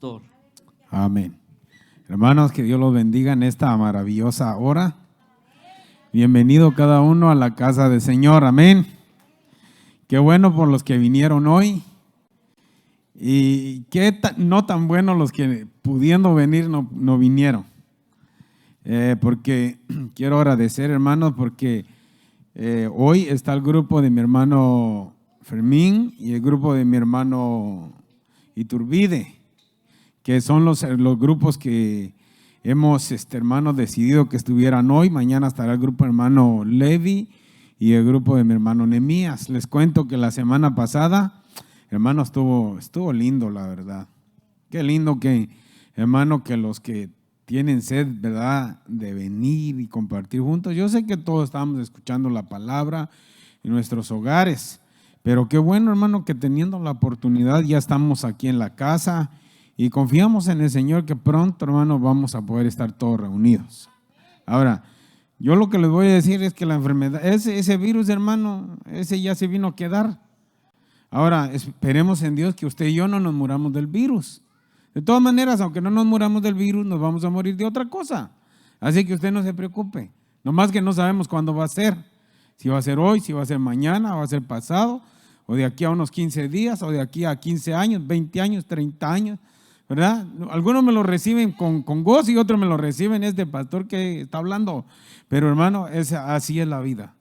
pastor. Amén. Hermanos, que Dios los bendiga en esta maravillosa hora. Bienvenido cada uno a la casa del Señor. Amén. Qué bueno por los que vinieron hoy. Y qué no tan bueno los que pudiendo venir no vinieron. Porque quiero agradecer, hermanos, porque hoy está el grupo de mi hermano Fermín y el grupo de mi hermano Iturbide, que son los grupos que hemos, hermanos, decidido que estuvieran hoy. Mañana estará el grupo hermano Levi y el grupo de mi hermano Nehemías. Les cuento que la semana pasada, hermano, estuvo lindo, la verdad. Qué lindo que, hermano, que los que tienen sed, ¿verdad?, de venir y compartir juntos. Yo sé que todos estábamos escuchando la palabra en nuestros hogares, pero qué bueno, hermano, que teniendo la oportunidad ya estamos aquí en la casa y confiamos en el Señor que pronto, hermano, vamos a poder estar todos reunidos. Ahora, yo lo que les voy a decir es que la enfermedad, ese virus, hermano, ese ya se vino a quedar. Ahora, esperemos en Dios que usted y yo no nos muramos del virus. De todas maneras, aunque no nos muramos del virus, nos vamos a morir de otra cosa. Así que usted no se preocupe. Nomás que no sabemos cuándo va a ser. Si va a ser hoy, si va a ser mañana, va a ser pasado, o de aquí a unos 15 días, o de aquí a 15 años, 20 años, 30 años, ¿verdad? Algunos me lo reciben con gozo y otros me lo reciben, es de pastor que está hablando. Pero hermano, así es la vida.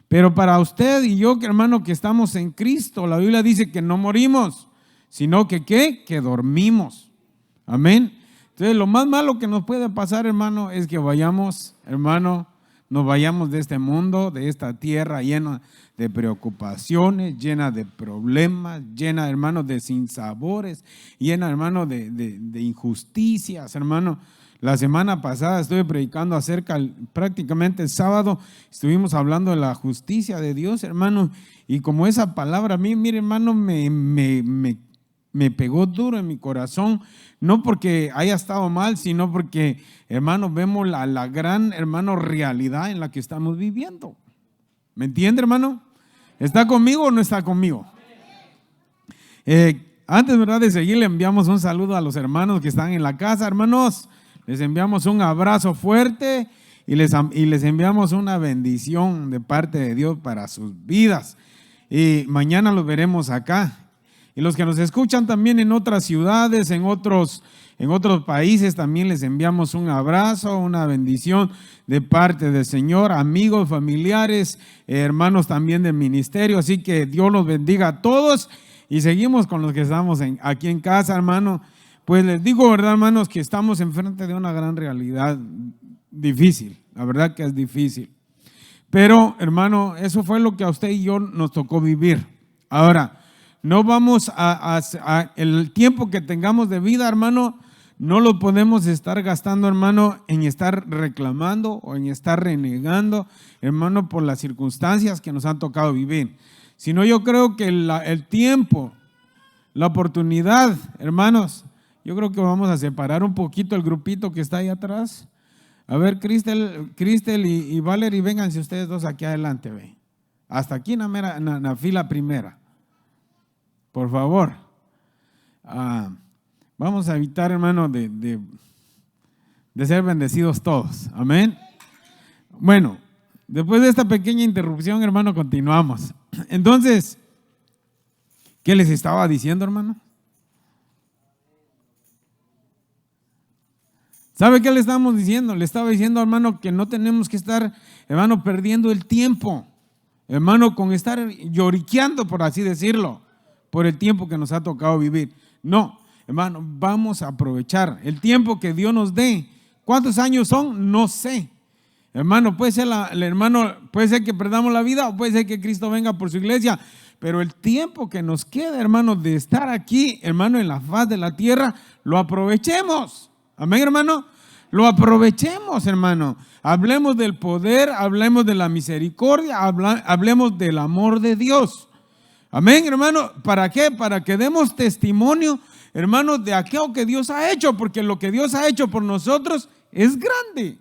Pero para usted y yo, hermano, que estamos en Cristo, la Biblia dice que no morimos, sino que ¿qué? Que dormimos. Amén. Entonces, lo más malo que nos puede pasar, hermano, es que vayamos, hermano, nos vayamos de este mundo, de esta tierra llena de preocupaciones, llena de problemas, llena, hermano, de sinsabores, llena, hermano, de injusticias, hermano. La semana pasada estuve predicando prácticamente el sábado, estuvimos hablando de la justicia de Dios, hermano, y como esa palabra a mí, mire, hermano, me pegó duro en mi corazón, no porque haya estado mal, sino porque, hermano, vemos la gran, hermano, realidad en la que estamos viviendo. ¿Me entiende, hermano? ¿Está conmigo o no está conmigo? Antes, ¿verdad?, de seguir, le enviamos un saludo a los hermanos que están en la casa. Hermanos, les enviamos un abrazo fuerte y les enviamos una bendición de parte de Dios para sus vidas. Y mañana los veremos acá. Y los que nos escuchan también en otras ciudades, en otros países, también les enviamos un abrazo, una bendición de parte del Señor, amigos, familiares, hermanos también del ministerio. Así que Dios los bendiga a todos y seguimos con los que estamos aquí en casa, hermano. Pues les digo, verdad, hermanos, que estamos enfrente de una gran realidad difícil, la verdad que es difícil. Pero, hermano, eso fue lo que a usted y yo nos tocó vivir. Ahora, no vamos el tiempo que tengamos de vida, hermano, no lo podemos estar gastando, hermano, en estar reclamando o en estar renegando, hermano, por las circunstancias que nos han tocado vivir. Sino yo creo que el tiempo, la oportunidad, hermanos, yo creo que vamos a separar un poquito el grupito que está ahí atrás. A ver, Cristel y Valerie, vénganse ustedes dos aquí adelante, ve. Hasta aquí en la fila primera. Por favor. Vamos a evitar, hermano, de ser bendecidos todos. Amén. Bueno, después de esta pequeña interrupción, hermano, continuamos. Entonces, ¿qué les estaba diciendo, hermano? ¿Sabe qué le estábamos diciendo? Le estaba diciendo, hermano, que no tenemos que estar, hermano, perdiendo el tiempo, hermano, con estar lloriqueando, por así decirlo, por el tiempo que nos ha tocado vivir. No, hermano, vamos a aprovechar el tiempo que Dios nos dé. ¿Cuántos años son? No sé. Hermano, puede ser que perdamos la vida o puede ser que Cristo venga por su iglesia, pero el tiempo que nos queda, hermano, de estar aquí, hermano, en la faz de la tierra, lo aprovechemos. Amén, hermano. Lo aprovechemos, hermano. Hablemos del poder, hablemos de la misericordia, hablemos del amor de Dios. Amén, hermano. ¿Para qué? Para que demos testimonio, hermano, de aquello que Dios ha hecho, porque lo que Dios ha hecho por nosotros es grande.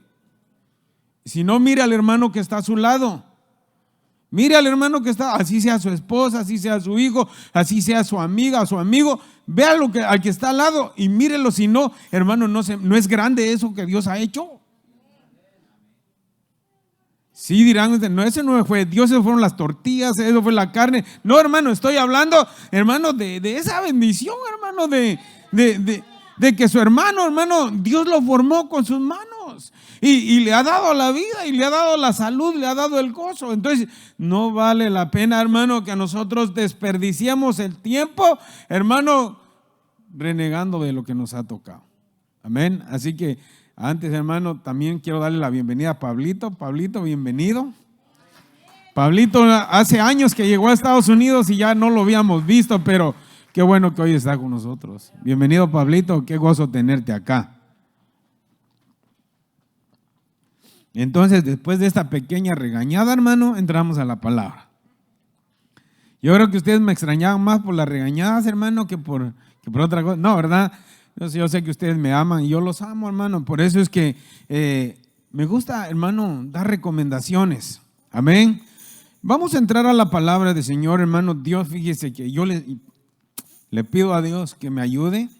Si no, mira al hermano que está a su lado. Mire al hermano que está, así sea su esposa, así sea su hijo, así sea su amiga o su amigo. Vea al que está al lado y mírelo. Si no, hermano, no es grande eso que Dios ha hecho. Sí dirán, no, ese no fue Dios, eso fueron las tortillas, eso fue la carne. No, hermano, estoy hablando, hermano, de esa bendición, hermano, de que su hermano, Dios lo formó con sus manos. Y le ha dado la vida, y le ha dado la salud, le ha dado el gozo. Entonces, no vale la pena, hermano, que nosotros desperdiciemos el tiempo, hermano, renegando de lo que nos ha tocado. Amén. Así que antes, hermano, también quiero darle la bienvenida a Pablito. Pablito, bienvenido. Pablito hace años que llegó a Estados Unidos y ya no lo habíamos visto, pero qué bueno que hoy está con nosotros. Bienvenido, Pablito, qué gozo tenerte acá. Entonces, después de esta pequeña regañada, hermano, entramos a la palabra. Yo creo que ustedes me extrañaban más por las regañadas, hermano, que por otra cosa. No, ¿verdad? Yo sé que ustedes me aman y yo los amo, hermano. Por eso es que me gusta, hermano, dar recomendaciones. Amén. Vamos a entrar a la palabra del Señor, hermano. Dios, fíjese que yo le pido a Dios que me ayude,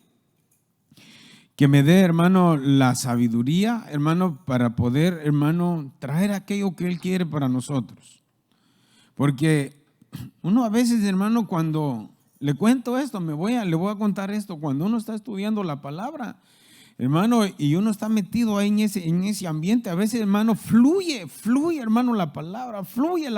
que me dé, hermano, la sabiduría, hermano, para poder, hermano, traer aquello que Él quiere para nosotros. Porque uno a veces, hermano, cuando le cuento esto, le voy a contar esto, cuando uno está estudiando la palabra, hermano, y uno está metido ahí en ese ambiente, a veces, hermano, fluye, hermano, la palabra, fluye,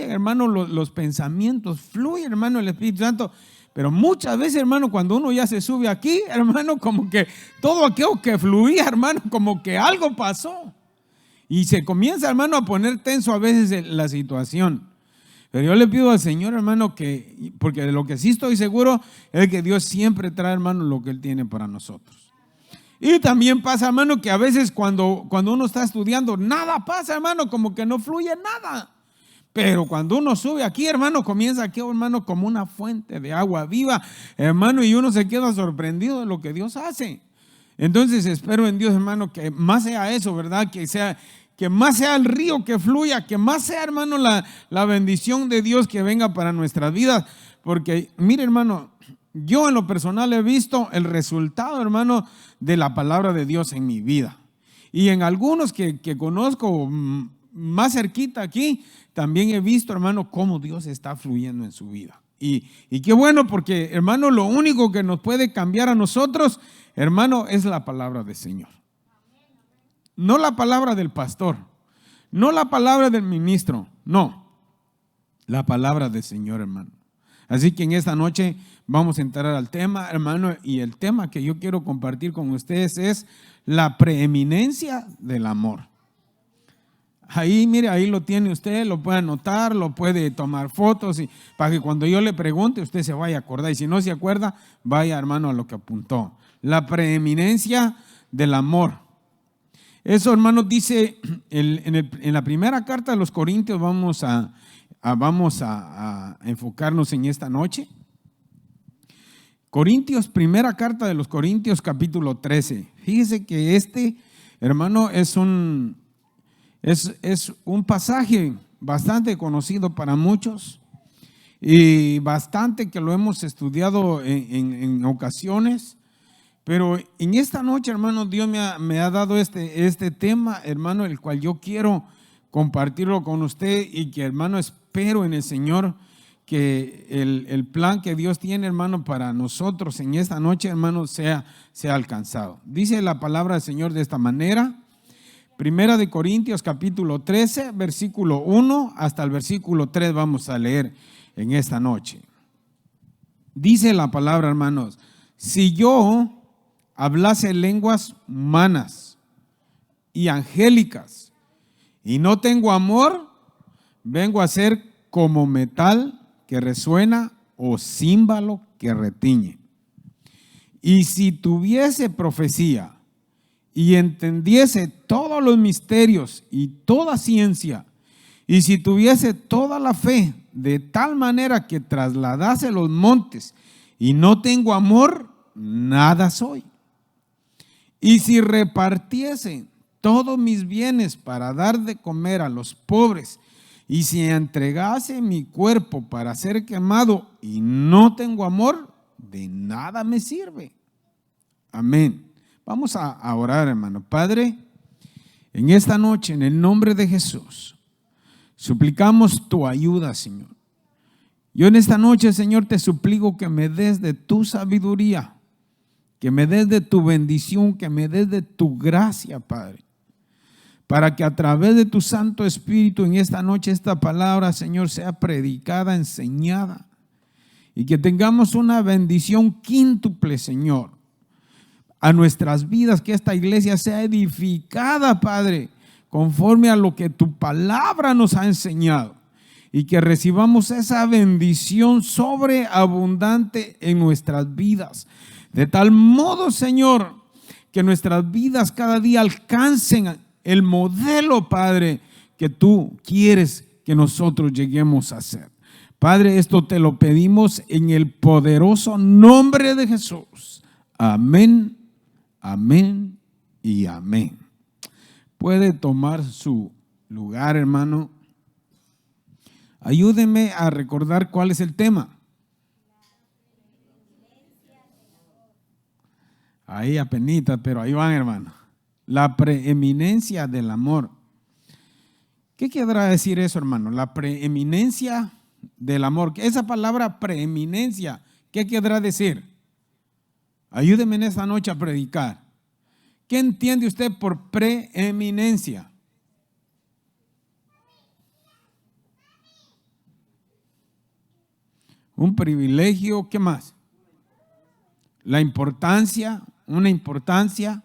hermano, los pensamientos, fluye, hermano, el Espíritu Santo. Pero muchas veces, hermano, cuando uno ya se sube aquí, hermano, como que todo aquello que fluía, hermano, como que algo pasó. Y se comienza, hermano, a poner tenso a veces la situación. Pero yo le pido al Señor, hermano, porque de lo que sí estoy seguro es que Dios siempre trae, hermano, lo que Él tiene para nosotros. Y también pasa, hermano, que a veces cuando uno está estudiando, nada pasa, hermano, como que no fluye nada. Pero cuando uno sube aquí, hermano, comienza aquí, hermano, como una fuente de agua viva, hermano, y uno se queda sorprendido de lo que Dios hace. Entonces espero en Dios, hermano, que más sea eso, ¿verdad? Que más sea el río que fluya, que más sea, hermano, la bendición de Dios que venga para nuestras vidas. Porque, mire, hermano, yo en lo personal he visto el resultado, hermano, de la palabra de Dios en mi vida. Y en algunos que conozco más cerquita aquí, también he visto, hermano, cómo Dios está fluyendo en su vida. Y qué bueno, porque, hermano, lo único que nos puede cambiar a nosotros, hermano, es la palabra del Señor. No la palabra del pastor, no la palabra del ministro, no, la palabra del Señor, hermano. Así que en esta noche vamos a entrar al tema, hermano, y el tema que yo quiero compartir con ustedes es la preeminencia del amor. Ahí, mire, ahí lo tiene usted, lo puede anotar, lo puede tomar fotos, para que cuando yo le pregunte usted se vaya a acordar. Y si no se acuerda, vaya, hermano, a lo que apuntó. La preeminencia del amor. Eso, hermano, dice en la primera carta de los Corintios. Vamos a enfocarnos en esta noche. Primera carta de los Corintios, capítulo 13. Fíjese que hermano, es un pasaje bastante conocido para muchos y bastante que lo hemos estudiado en ocasiones. Pero en esta noche, hermano, Dios me ha dado este tema, hermano, el cual yo quiero compartirlo con usted y que, hermano, espero en el Señor que el plan que Dios tiene, hermano, para nosotros en esta noche, hermano, sea alcanzado. Dice la palabra del Señor de esta manera. Primera de Corintios, capítulo 13, versículo 1 hasta el versículo 3 vamos a leer en esta noche. Dice la palabra, hermanos: si yo hablase lenguas humanas y angélicas y no tengo amor, vengo a ser como metal que resuena o címbalo que retiñe. Y si tuviese profecía y entendiese todos los misterios y toda ciencia, y si tuviese toda la fe de tal manera que trasladase los montes y no tengo amor, nada soy. Y si repartiese todos mis bienes para dar de comer a los pobres Y si entregase mi cuerpo para ser quemado y no tengo amor, de nada me sirve. Amén. Vamos a orar, hermano. Padre, en esta noche, en el nombre de Jesús, suplicamos tu ayuda, Señor. Yo en esta noche, Señor, te suplico que me des de tu sabiduría, que me des de tu bendición, que me des de tu gracia, Padre, para que a través de tu Santo Espíritu en esta noche esta palabra, Señor, sea predicada, enseñada, y que tengamos una bendición quíntuple, Señor, a nuestras vidas, que esta iglesia sea edificada, Padre, conforme a lo que tu palabra nos ha enseñado, y que recibamos esa bendición sobreabundante en nuestras vidas, de tal modo, Señor, que nuestras vidas cada día alcancen el modelo, Padre, que tú quieres que nosotros lleguemos a ser. Padre, esto te lo pedimos en el poderoso nombre de Jesús. Amén, amén y amén. Puede tomar su lugar, hermano. Ayúdeme a recordar cuál es el tema. Ahí apenita, pero ahí van, hermano. La preeminencia del amor. ¿Qué querrá decir eso, hermano? La preeminencia del amor. Esa palabra preeminencia, ¿qué querrá decir? Ayúdeme en esta noche a predicar. ¿Qué entiende usted por preeminencia? Un privilegio, ¿qué más? La importancia, una importancia.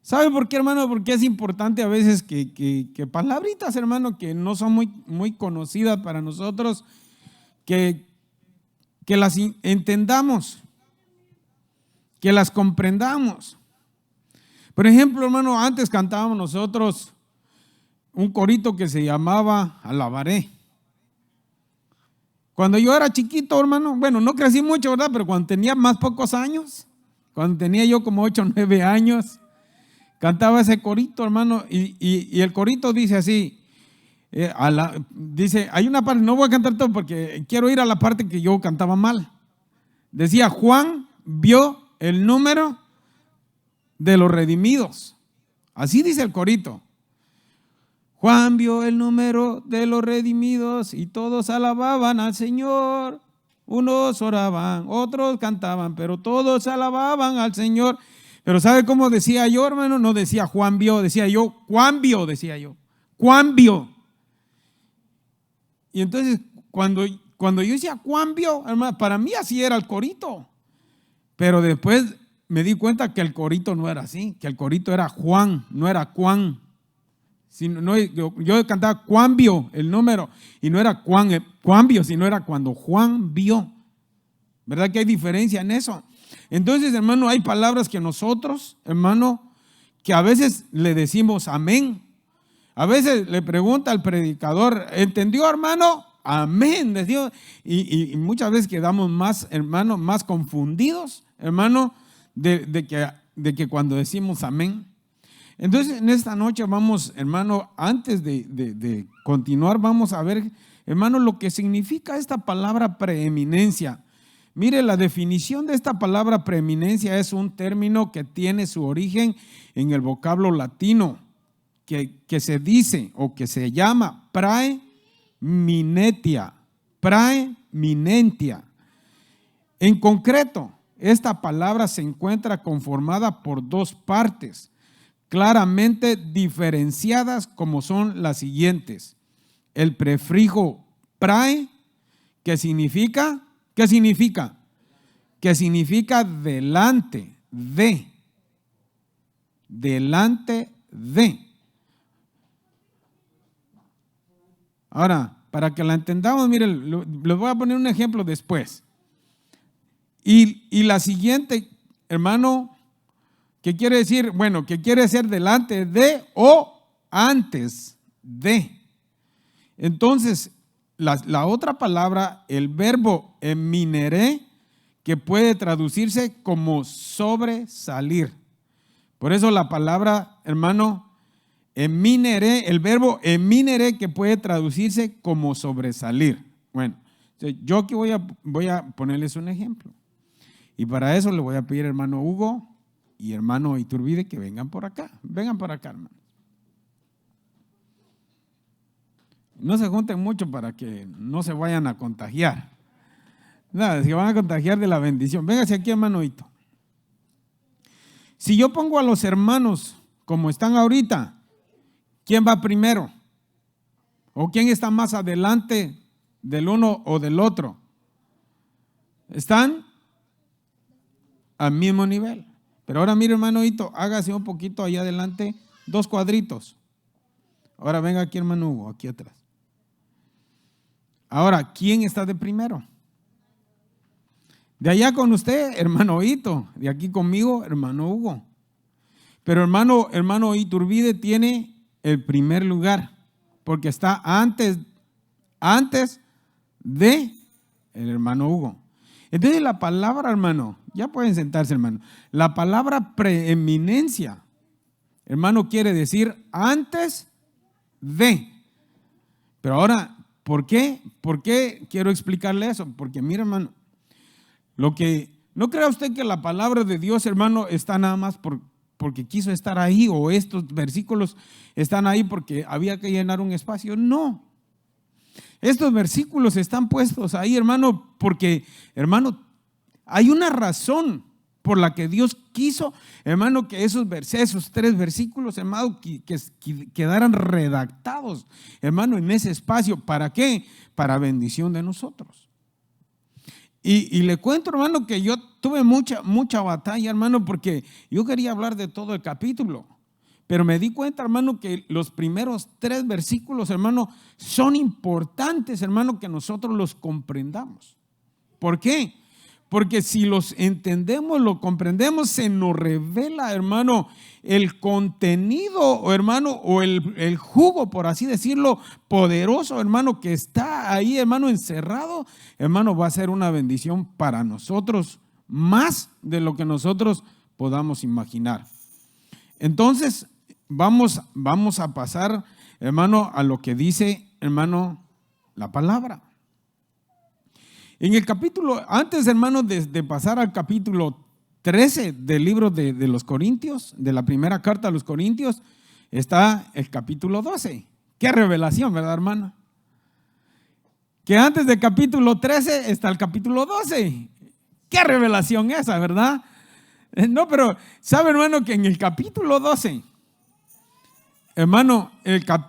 ¿Sabe por qué, hermano? Porque es importante a veces que palabritas, hermano, que no son muy conocidas para nosotros, que las entendamos, que las comprendamos. Por ejemplo, hermano, antes cantábamos nosotros un corito que se llamaba Alabaré. Cuando yo era chiquito, hermano, bueno, no crecí mucho, ¿verdad? Pero cuando tenía más pocos años, cuando tenía yo como 8 o 9 años, cantaba ese corito, hermano, y el corito dice así, dice, hay una parte, no voy a cantar todo porque quiero ir a la parte que yo cantaba mal. Decía, Juan vio el número de los redimidos. Así dice el corito. Juan vio el número de los redimidos y todos alababan al Señor. Unos oraban, otros cantaban, pero todos alababan al Señor. Pero ¿sabe cómo decía yo, hermano? No decía Juan vio, decía yo, Juan vio, decía yo. Juan vio. Y entonces, cuando yo decía Juan vio, hermano, para mí así era el corito. Pero después me di cuenta que el corito no era así, que el corito era Juan, no era Juan. Yo cantaba Juan vio el número y no era Juan vio, sino era cuando Juan vio. ¿Verdad que hay diferencia en eso? Entonces, hermano, hay palabras que nosotros, hermano, que a veces le decimos amén. A veces le pregunta al predicador, ¿entendió, hermano? Amén. Y muchas veces quedamos más, hermano, más confundidos, hermano, de que cuando decimos amén. Entonces, en esta noche vamos, hermano, antes de continuar, vamos a ver, hermano, lo que significa esta palabra preeminencia. Mire, la definición de esta palabra preeminencia es un término que tiene su origen en el vocablo latino, que se dice o que se llama praeminentia. Praeminentia. En concreto, esta palabra se encuentra conformada por dos partes claramente diferenciadas, como son las siguientes. El prefijo prae, que significa, ¿qué significa? Que significa delante de. Delante de. Ahora, para que la entendamos, miren, les voy a poner un ejemplo después. Y la siguiente, hermano, ¿qué quiere decir? Bueno, que quiere ser delante de o antes de. Entonces, la otra palabra, el verbo eminere, que puede traducirse como sobresalir. Por eso la palabra, hermano, Eminere, el verbo eminere, que puede traducirse como sobresalir. Bueno, yo aquí voy a ponerles un ejemplo. Y para eso le voy a pedir, hermano Hugo y hermano Iturbide, que vengan por acá. Vengan por acá, hermano. No se junten mucho para que no se vayan a contagiar. Nada, se van a contagiar de la bendición. Véngase aquí, hermano Hito. Si yo pongo a los hermanos como están ahorita, ¿quién va primero? ¿O quién está más adelante del uno o del otro? Están al mismo nivel. Pero ahora mire, hermano Hito, hágase un poquito allá adelante, 2 cuadritos. Ahora venga aquí, hermano Hugo, aquí atrás. Ahora, ¿quién está de primero? De allá con usted, hermano Hito. De aquí conmigo, hermano Hugo. Pero hermano Iturbide tiene el primer lugar, porque está antes de el hermano Hugo. Entonces la palabra, hermano, ya pueden sentarse, hermano. La palabra preeminencia, hermano, quiere decir antes de. Pero ahora, ¿por qué? ¿Por qué quiero explicarle eso? Porque mira, hermano, no crea usted que la palabra de Dios, hermano, está nada más porque quiso estar ahí, o estos versículos están ahí porque había que llenar un espacio. No. Estos versículos están puestos ahí, hermano, porque, hermano, hay una razón por la que Dios quiso, hermano, que esos 3 versículos, hermano, que quedaran redactados, hermano, en ese espacio. ¿Para qué? Para bendición de nosotros. Y le cuento, hermano, que yo tuve mucha batalla, hermano, porque yo quería hablar de todo el capítulo. Pero me di cuenta, hermano, que los primeros 3 versículos, hermano, son importantes, hermano, que nosotros los comprendamos. ¿Por qué? Porque si los entendemos, lo comprendemos, se nos revela, hermano, el contenido, hermano, o el jugo, por así decirlo, poderoso, hermano, que está ahí, hermano, encerrado, hermano, va a ser una bendición para nosotros, más de lo que nosotros podamos imaginar. Entonces, vamos a pasar, hermano, a lo que dice, hermano, la palabra. En el capítulo, antes, hermano, de pasar al capítulo 13 del libro de los Corintios, de la primera carta a los Corintios, está el capítulo 12. Qué revelación, ¿verdad, hermano? Que antes del capítulo 13 está el capítulo 12. Qué revelación esa, ¿verdad? No, pero sabe, hermano, que en el capítulo 12, hermano,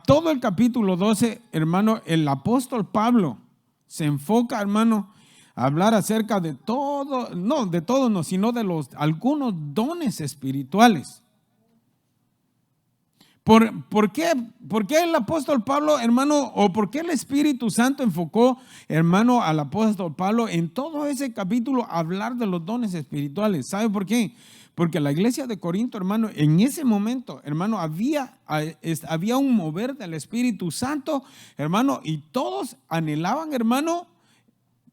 todo el capítulo 12, hermano, el apóstol Pablo se enfoca, hermano, a hablar acerca de todo, no, de todos no, sino de algunos dones espirituales. ¿Por qué el apóstol Pablo, hermano, o por qué el Espíritu Santo enfocó, hermano, al apóstol Pablo en todo ese capítulo a hablar de los dones espirituales? ¿Sabe por qué? Porque la iglesia de Corinto, hermano, en ese momento, hermano, había un mover del Espíritu Santo, hermano, y todos anhelaban, hermano,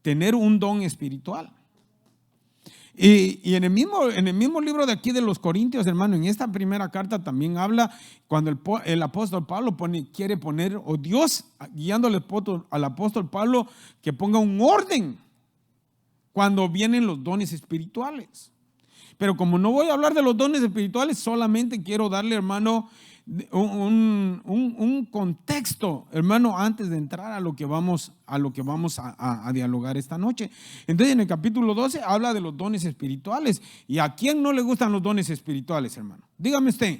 tener un don espiritual. Y en el mismo libro de aquí de los Corintios, hermano, en esta primera carta también habla cuando el apóstol Pablo quiere poner, o Dios guiándole al apóstol Pablo, que ponga un orden cuando vienen los dones espirituales. Pero como no voy a hablar de los dones espirituales, solamente quiero darle, hermano, un contexto, hermano, antes de entrar a lo que vamos a dialogar esta noche. Entonces, en el capítulo 12 habla de los dones espirituales. ¿Y a quién no le gustan los dones espirituales, hermano? Dígame usted.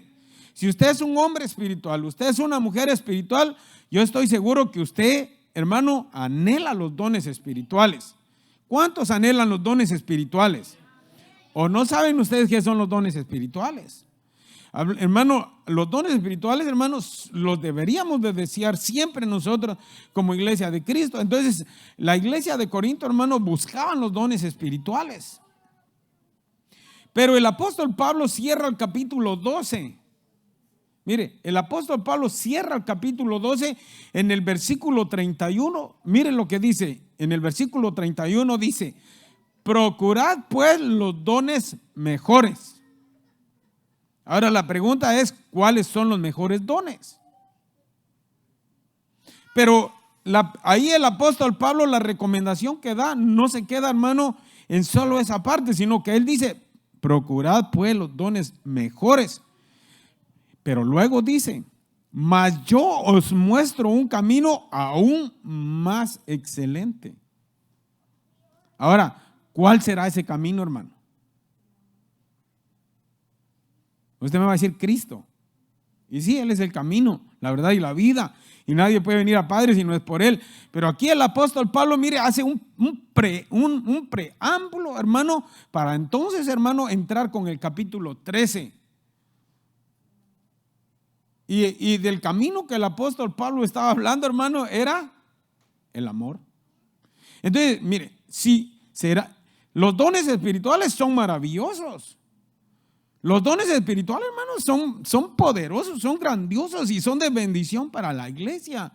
Si usted es un hombre espiritual, usted es una mujer espiritual, yo estoy seguro que usted, hermano, anhela los dones espirituales. ¿Cuántos anhelan los dones espirituales? ¿O no saben ustedes qué son los dones espirituales? Hermano, los dones espirituales, hermanos, los deberíamos de desear siempre nosotros como iglesia de Cristo. Entonces, la iglesia de Corinto, hermano, buscaban los dones espirituales. Pero el apóstol Pablo cierra el capítulo 12. Mire, el apóstol Pablo cierra el capítulo 12 en el versículo 31. Miren lo que dice. En el versículo 31 dice: procurad pues los dones mejores. Ahora la pregunta es, ¿cuáles son los mejores dones? Pero ahí el apóstol Pablo, la recomendación que da no se queda, hermano, en solo esa parte, sino que él dice, procurad pues los dones mejores. Pero luego dice, mas yo os muestro un camino aún más excelente. Ahora, ¿cuál será ese camino, hermano? Usted me va a decir Cristo. Y sí, Él es el camino, la verdad y la vida. Y nadie puede venir a Padre si no es por Él. Pero aquí el apóstol Pablo, mire, hace un preámbulo, hermano, para entonces, hermano, entrar con el capítulo 13. Y del camino que el apóstol Pablo estaba hablando, hermano, era el amor. Entonces, mire, los dones espirituales son maravillosos. Los dones espirituales, hermanos, son poderosos, son grandiosos y son de bendición para la iglesia.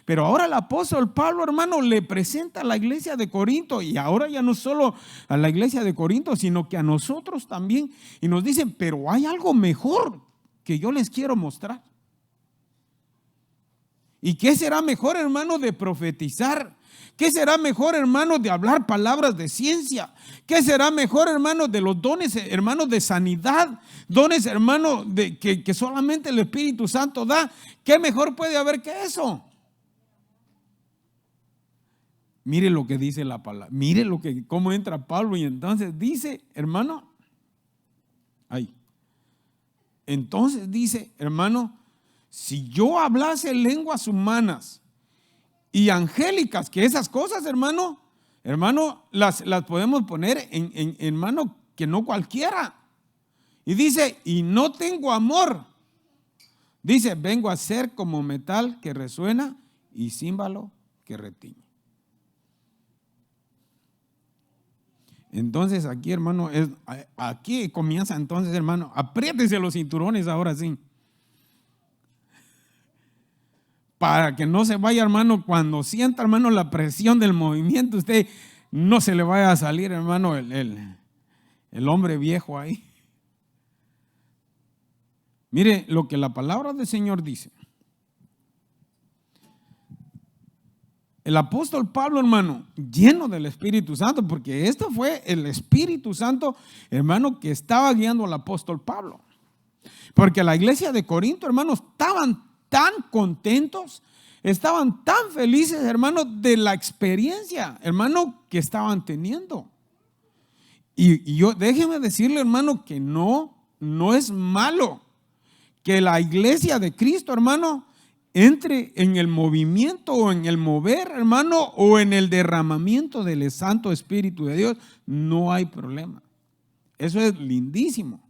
Pero ahora el apóstol Pablo, hermano, le presenta a la iglesia de Corinto, y ahora ya no solo a la iglesia de Corinto, sino que a nosotros también. Y nos dicen, pero hay algo mejor que yo les quiero mostrar. ¿Y qué será mejor, hermano, de profetizar? ¿Qué será mejor, hermano, de hablar palabras de ciencia? ¿Qué será mejor, hermano, de los dones, hermano, de sanidad? Dones, hermano, que solamente el Espíritu Santo da. ¿Qué mejor puede haber que eso? Mire lo que dice la palabra. Mire cómo entra Pablo y entonces dice, hermano, ahí. Entonces dice, hermano, si yo hablase lenguas humanas y angélicas, que esas cosas, hermano, las podemos poner en mano que no cualquiera. Y dice, y no tengo amor. Dice, vengo a ser como metal que resuena y címbalo que retiñe. Entonces aquí, hermano, aquí comienza entonces, hermano, apriétese los cinturones ahora sí. Para que no se vaya, hermano, cuando sienta, hermano, la presión del movimiento, usted no se le vaya a salir, hermano, el hombre viejo ahí. Mire lo que la palabra del Señor dice. El apóstol Pablo, hermano, lleno del Espíritu Santo, porque esto fue el Espíritu Santo, hermano, que estaba guiando al apóstol Pablo. Porque la iglesia de Corinto, hermano, estaban tan contentos, estaban tan felices, hermano, de la experiencia, hermano, que estaban teniendo. Y yo, déjeme decirle, hermano, que no es malo que la iglesia de Cristo, hermano, entre en el movimiento o en el mover, hermano, o en el derramamiento del Santo Espíritu de Dios. No hay problema. Eso es lindísimo.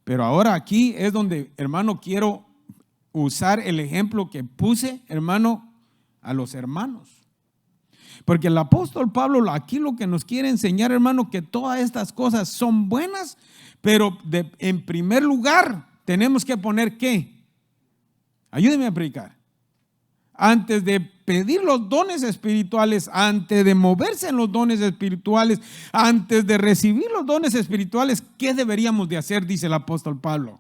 Pero ahora aquí es donde, hermano, quiero usar el ejemplo que puse, hermano, a los hermanos. Porque el apóstol Pablo aquí lo que nos quiere enseñar, hermano, que todas estas cosas son buenas, pero en primer lugar tenemos que poner ¿qué? Ayúdeme a predicar. Antes de pedir los dones espirituales, antes de moverse en los dones espirituales, antes de recibir los dones espirituales, ¿qué deberíamos de hacer? Dice el apóstol Pablo.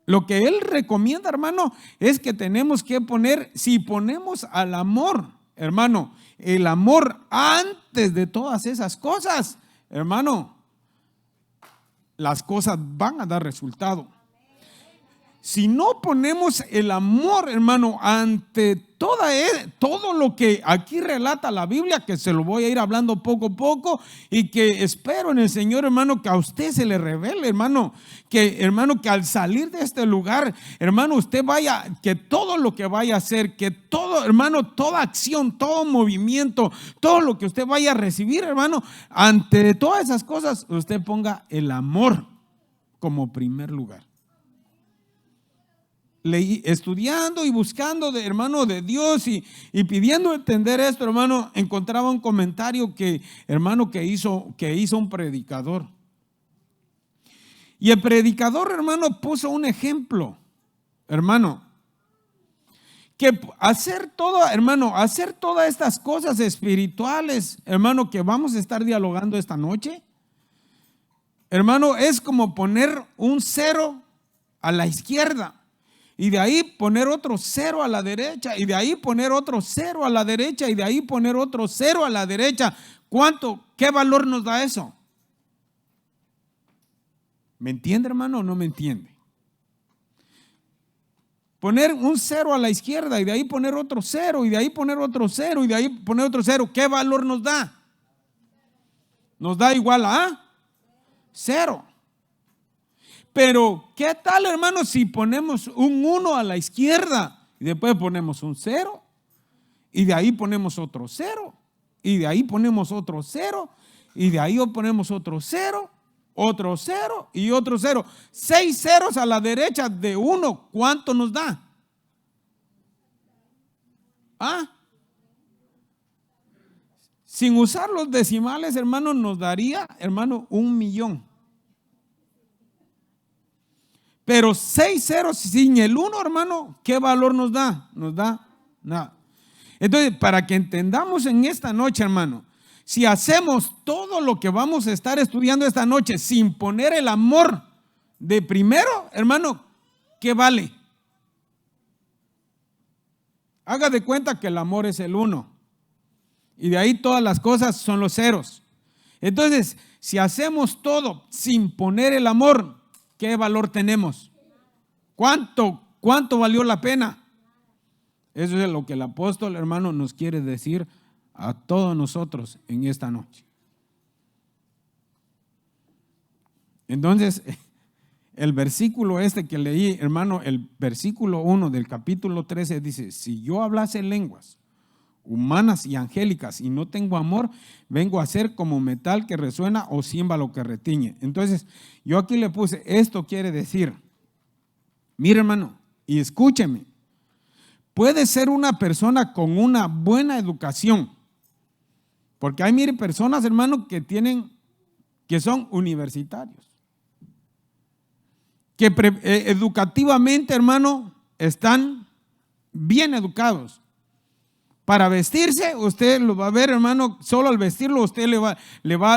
Lo que él recomienda, hermano, es que tenemos que poner, si ponemos al amor, hermano, el amor antes de todas esas cosas, hermano, las cosas van a dar resultado. Si no ponemos el amor, hermano, ante todo lo que aquí relata la Biblia, que se lo voy a ir hablando poco a poco y que espero en el Señor, hermano, que a usted se le revele, hermano, que al salir de este lugar, hermano, usted vaya, que todo lo que vaya a hacer, que todo, hermano, toda acción, todo movimiento, todo lo que usted vaya a recibir, hermano, ante todas esas cosas, usted ponga el amor como primer lugar. Estudiando y buscando, hermano, de Dios y pidiendo entender esto, hermano, encontraba un comentario que hizo un predicador. Y el predicador, hermano, puso un ejemplo, hermano, que hacer todas estas cosas espirituales, hermano, que vamos a estar dialogando esta noche, hermano, es como poner un cero a la izquierda y de ahí poner otro cero a la derecha y de ahí poner otro cero a la derecha y de ahí poner otro cero a la derecha. ¿Qué valor nos da eso? ¿Me entiende, hermano, o no me entiende? Poner un cero a la izquierda y de ahí poner otro cero y de ahí poner otro cero y de ahí poner otro cero. ¿Qué valor nos da? Nos da igual a cero. Pero, ¿qué tal, hermano, si ponemos un 1 a la izquierda y después ponemos un 0 y de ahí ponemos otro 0 y de ahí ponemos otro 0 y de ahí ponemos otro 0, otro 0 y otro 0? 6 ceros a la derecha de 1, ¿cuánto nos da? Sin usar los decimales, hermano, nos daría, hermano, 1,000,000. Pero 6 ceros sin el 1, hermano, ¿qué valor nos da? Nos da nada. Entonces, para que entendamos en esta noche, hermano, si hacemos todo lo que vamos a estar estudiando esta noche sin poner el amor de primero, hermano, ¿qué vale? Haga de cuenta que el amor es el 1 y de ahí todas las cosas son los ceros. Entonces, si hacemos todo sin poner el amor, ¿qué valor tenemos? ¿Cuánto valió la pena? Eso es lo que el apóstol, hermano, nos quiere decir a todos nosotros en esta noche. Entonces, el versículo que leí, hermano, el versículo 1 del capítulo 13 dice: si yo hablase lenguas humanas y angélicas y no tengo amor, vengo a ser como metal que resuena o címbalo que retiñe. Entonces, yo aquí le puse, esto quiere decir, mire, hermano, y escúcheme, puede ser una persona con una buena educación, porque hay, mire, personas, hermano, que son universitarios, que educativamente, hermano, están bien educados. Para vestirse, usted lo va a ver, hermano, solo al vestirlo usted le va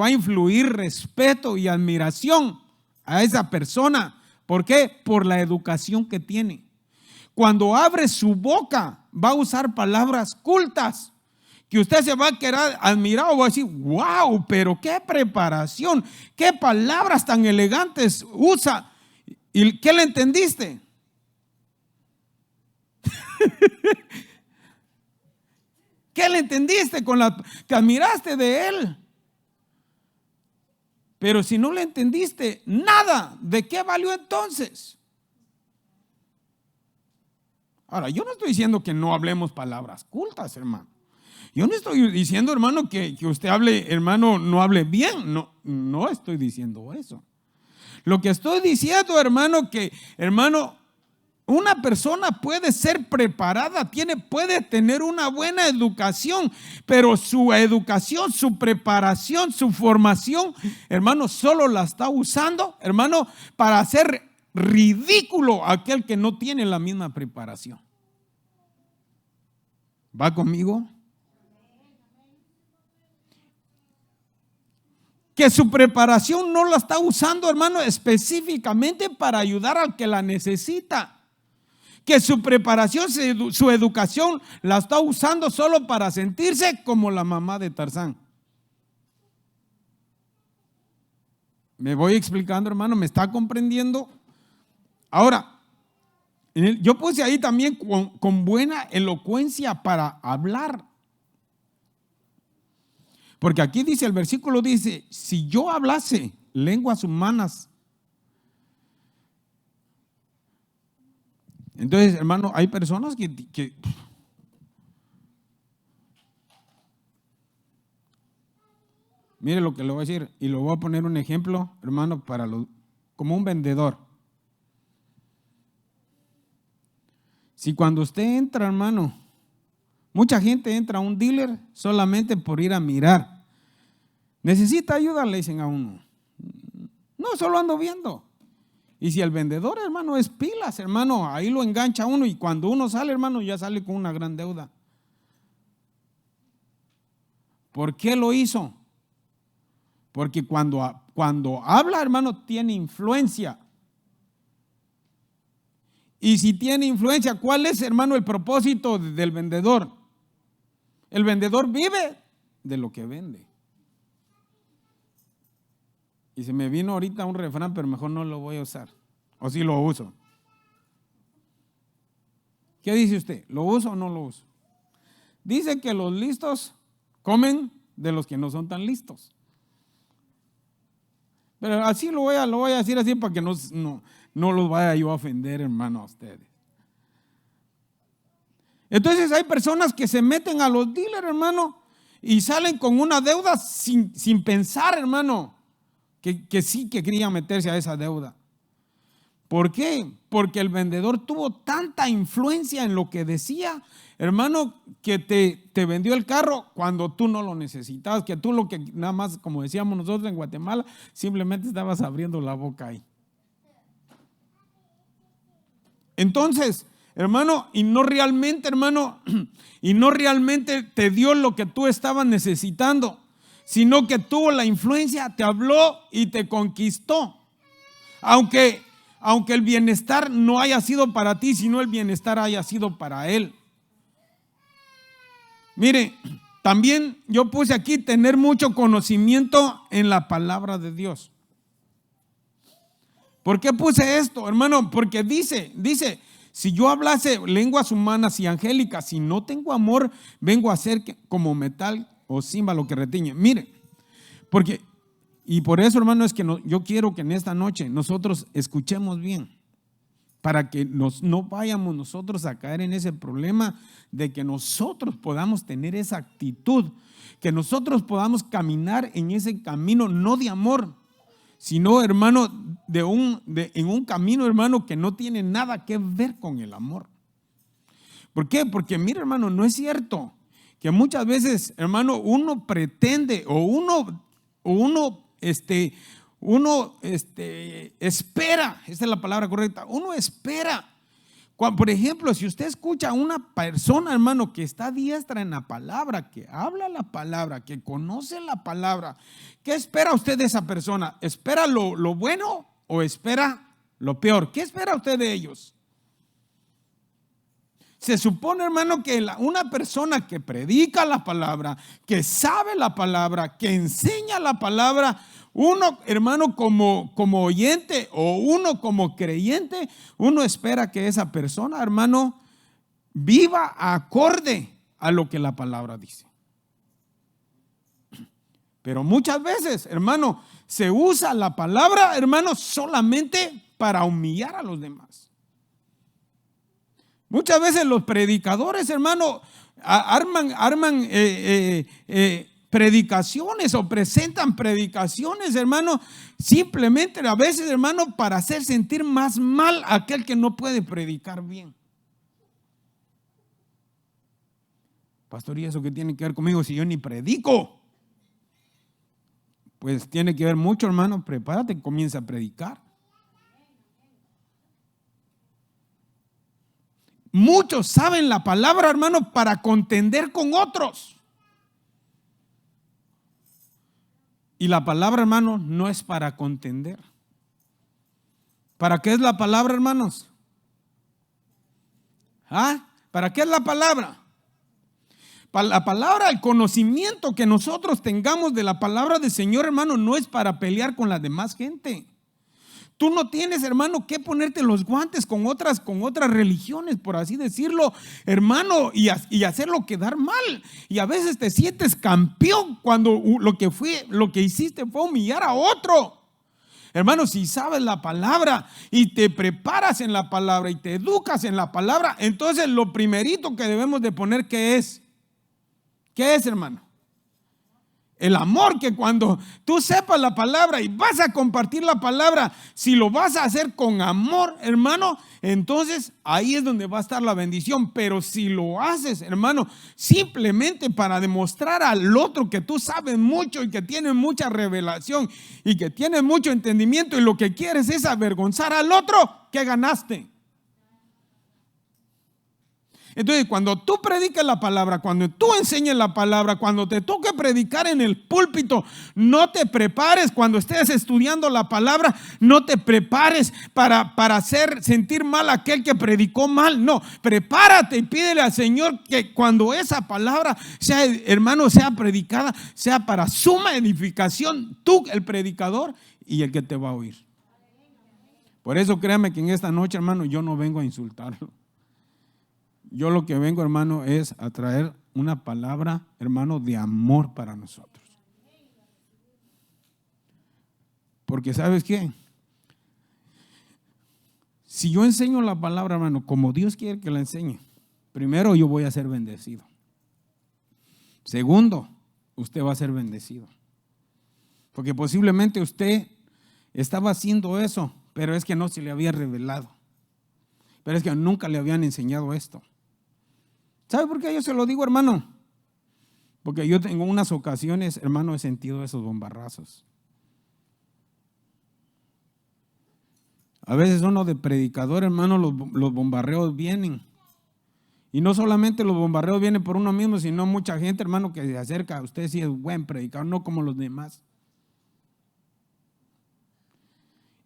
a influir respeto y admiración a esa persona. ¿Por qué? Por la educación que tiene. Cuando abre su boca, va a usar palabras cultas que usted se va a quedar admirado, va a decir, wow, pero qué preparación, qué palabras tan elegantes usa. ¿Y qué le entendiste? ¿Qué le entendiste con la que admiraste de él? Pero si no le entendiste nada, ¿de qué valió entonces? Ahora, yo no estoy diciendo que no hablemos palabras cultas, hermano. Yo no estoy diciendo, hermano, que usted hable, hermano, no hable bien. No estoy diciendo eso. Lo que estoy diciendo, hermano, que, hermano, una persona puede ser preparada, puede tener una buena educación, pero su educación, su preparación, su formación, hermano, solo la está usando, hermano, para hacer ridículo a aquel que no tiene la misma preparación. ¿Va conmigo? Que su preparación no la está usando, hermano, específicamente para ayudar al que la necesita. Que su preparación, su educación la está usando solo para sentirse como la mamá de Tarzán. ¿Me voy explicando, hermano? ¿Me está comprendiendo? Ahora, yo puse ahí también con buena elocuencia para hablar. Porque aquí dice, el versículo dice, si yo hablase lenguas humanas. Entonces, hermano, hay personas que mire lo que le voy a decir, y lo voy a poner un ejemplo, hermano, como un vendedor. Si cuando usted entra, hermano, mucha gente entra a un dealer solamente por ir a mirar. ¿Necesita ayuda? Le dicen a uno. No, solo ando viendo. Y si el vendedor, hermano, es pilas, hermano, ahí lo engancha uno y cuando uno sale, hermano, ya sale con una gran deuda. ¿Por qué lo hizo? Porque cuando habla, hermano, tiene influencia. Y si tiene influencia, ¿cuál es, hermano, el propósito del vendedor? El vendedor vive de lo que vende. Y se me vino ahorita un refrán, pero mejor no lo voy a usar. O sí lo uso. ¿Qué dice usted? ¿Lo uso o no lo uso? Dice que los listos comen de los que no son tan listos. Pero así lo voy a decir así para que no los vaya yo a ofender, hermano, a ustedes. Entonces hay personas que se meten a los dealers, hermano, y salen con una deuda sin pensar, hermano, que sí que querían meterse a esa deuda. ¿Por qué? Porque el vendedor tuvo tanta influencia en lo que decía, hermano, que te vendió el carro cuando tú no lo necesitabas, que tú lo que nada más, como decíamos nosotros en Guatemala, simplemente estabas abriendo la boca ahí. Entonces, hermano, y no realmente te dio lo que tú estabas necesitando, sino que tuvo la influencia, te habló y te conquistó. Aunque el bienestar no haya sido para ti, sino el bienestar haya sido para él. Mire, también yo puse aquí tener mucho conocimiento en la palabra de Dios. ¿Por qué puse esto, hermano? Porque dice, si yo hablase lenguas humanas y angélicas, si no tengo amor, vengo a ser como metal o címbalo que retiñe. Mire, y por eso, hermano, es que yo quiero que en esta noche nosotros escuchemos bien, para que no vayamos nosotros a caer en ese problema de que nosotros podamos tener esa actitud, que nosotros podamos caminar en ese camino no de amor, sino, hermano, en un camino, hermano, que no tiene nada que ver con el amor. ¿Por qué? Porque mira, hermano, no es cierto que muchas veces, hermano, uno pretende o uno espera, esa es la palabra correcta, uno espera. Por ejemplo, si usted escucha a una persona, hermano, que está diestra en la palabra, que habla la palabra, que conoce la palabra, ¿qué espera usted de esa persona? ¿Espera lo bueno o espera lo peor? ¿Qué espera usted de ellos? Se supone, hermano, que una persona que predica la palabra, que sabe la palabra, que enseña la palabra, uno, hermano, como oyente o uno como creyente, uno espera que esa persona, hermano, viva acorde a lo que la palabra dice. Pero muchas veces, hermano, se usa la palabra, hermano, solamente para humillar a los demás. Muchas veces los predicadores, hermano, arman predicaciones o presentan predicaciones, hermano, simplemente a veces, hermano, para hacer sentir más mal a aquel que no puede predicar bien. Pastor, ¿y eso qué tiene que ver conmigo si yo ni predico? Pues tiene que ver mucho, hermano. Prepárate, comienza a predicar. Muchos saben la palabra, hermano, para contender con otros. Y la palabra, hermano, no es para contender. ¿Para qué es la palabra, hermanos? ¿Para qué es la palabra? La palabra, el conocimiento que nosotros tengamos de la palabra del Señor, hermano, no es para pelear con la demás gente. Tú no tienes, hermano, que ponerte los guantes con otras religiones, por así decirlo, hermano, y hacerlo quedar mal. Y a veces te sientes campeón cuando lo que hiciste fue humillar a otro. Hermano, si sabes la palabra y te preparas en la palabra y te educas en la palabra, entonces lo primerito que debemos de poner, ¿qué es? ¿Qué es, hermano? El amor, que cuando tú sepas la palabra y vas a compartir la palabra, si lo vas a hacer con amor, hermano, entonces ahí es donde va a estar la bendición. Pero si lo haces, hermano, simplemente para demostrar al otro que tú sabes mucho y que tienes mucha revelación y que tienes mucho entendimiento y lo que quieres es avergonzar al otro, ¿qué ganaste? Entonces, cuando tú prediques la palabra, cuando tú enseñes la palabra, cuando te toque predicar en el púlpito, no te prepares cuando estés estudiando la palabra, no te prepares para hacer sentir mal a aquel que predicó mal. No, prepárate y pídele al Señor que cuando esa palabra sea, hermano, sea predicada, sea para suma edificación, tú, el predicador, y el que te va a oír. Por eso créame que en esta noche, hermano, yo no vengo a insultarlo. Yo lo que vengo, hermano, es a traer una palabra, hermano, de amor para nosotros. Porque ¿sabes qué? Si yo enseño la palabra, hermano, como Dios quiere que la enseñe, primero yo voy a ser bendecido. Segundo, usted va a ser bendecido. Porque posiblemente usted estaba haciendo eso, pero es que no se le había revelado. Pero es que nunca le habían enseñado esto. ¿Sabe por qué yo se lo digo, hermano? Porque yo en unas ocasiones, hermano, he sentido esos bombarrazos. A veces uno de predicador, hermano, los bombardeos vienen. Y no solamente los bombardeos vienen por uno mismo, sino mucha gente, hermano, que se acerca a usted si es buen predicador, no como los demás.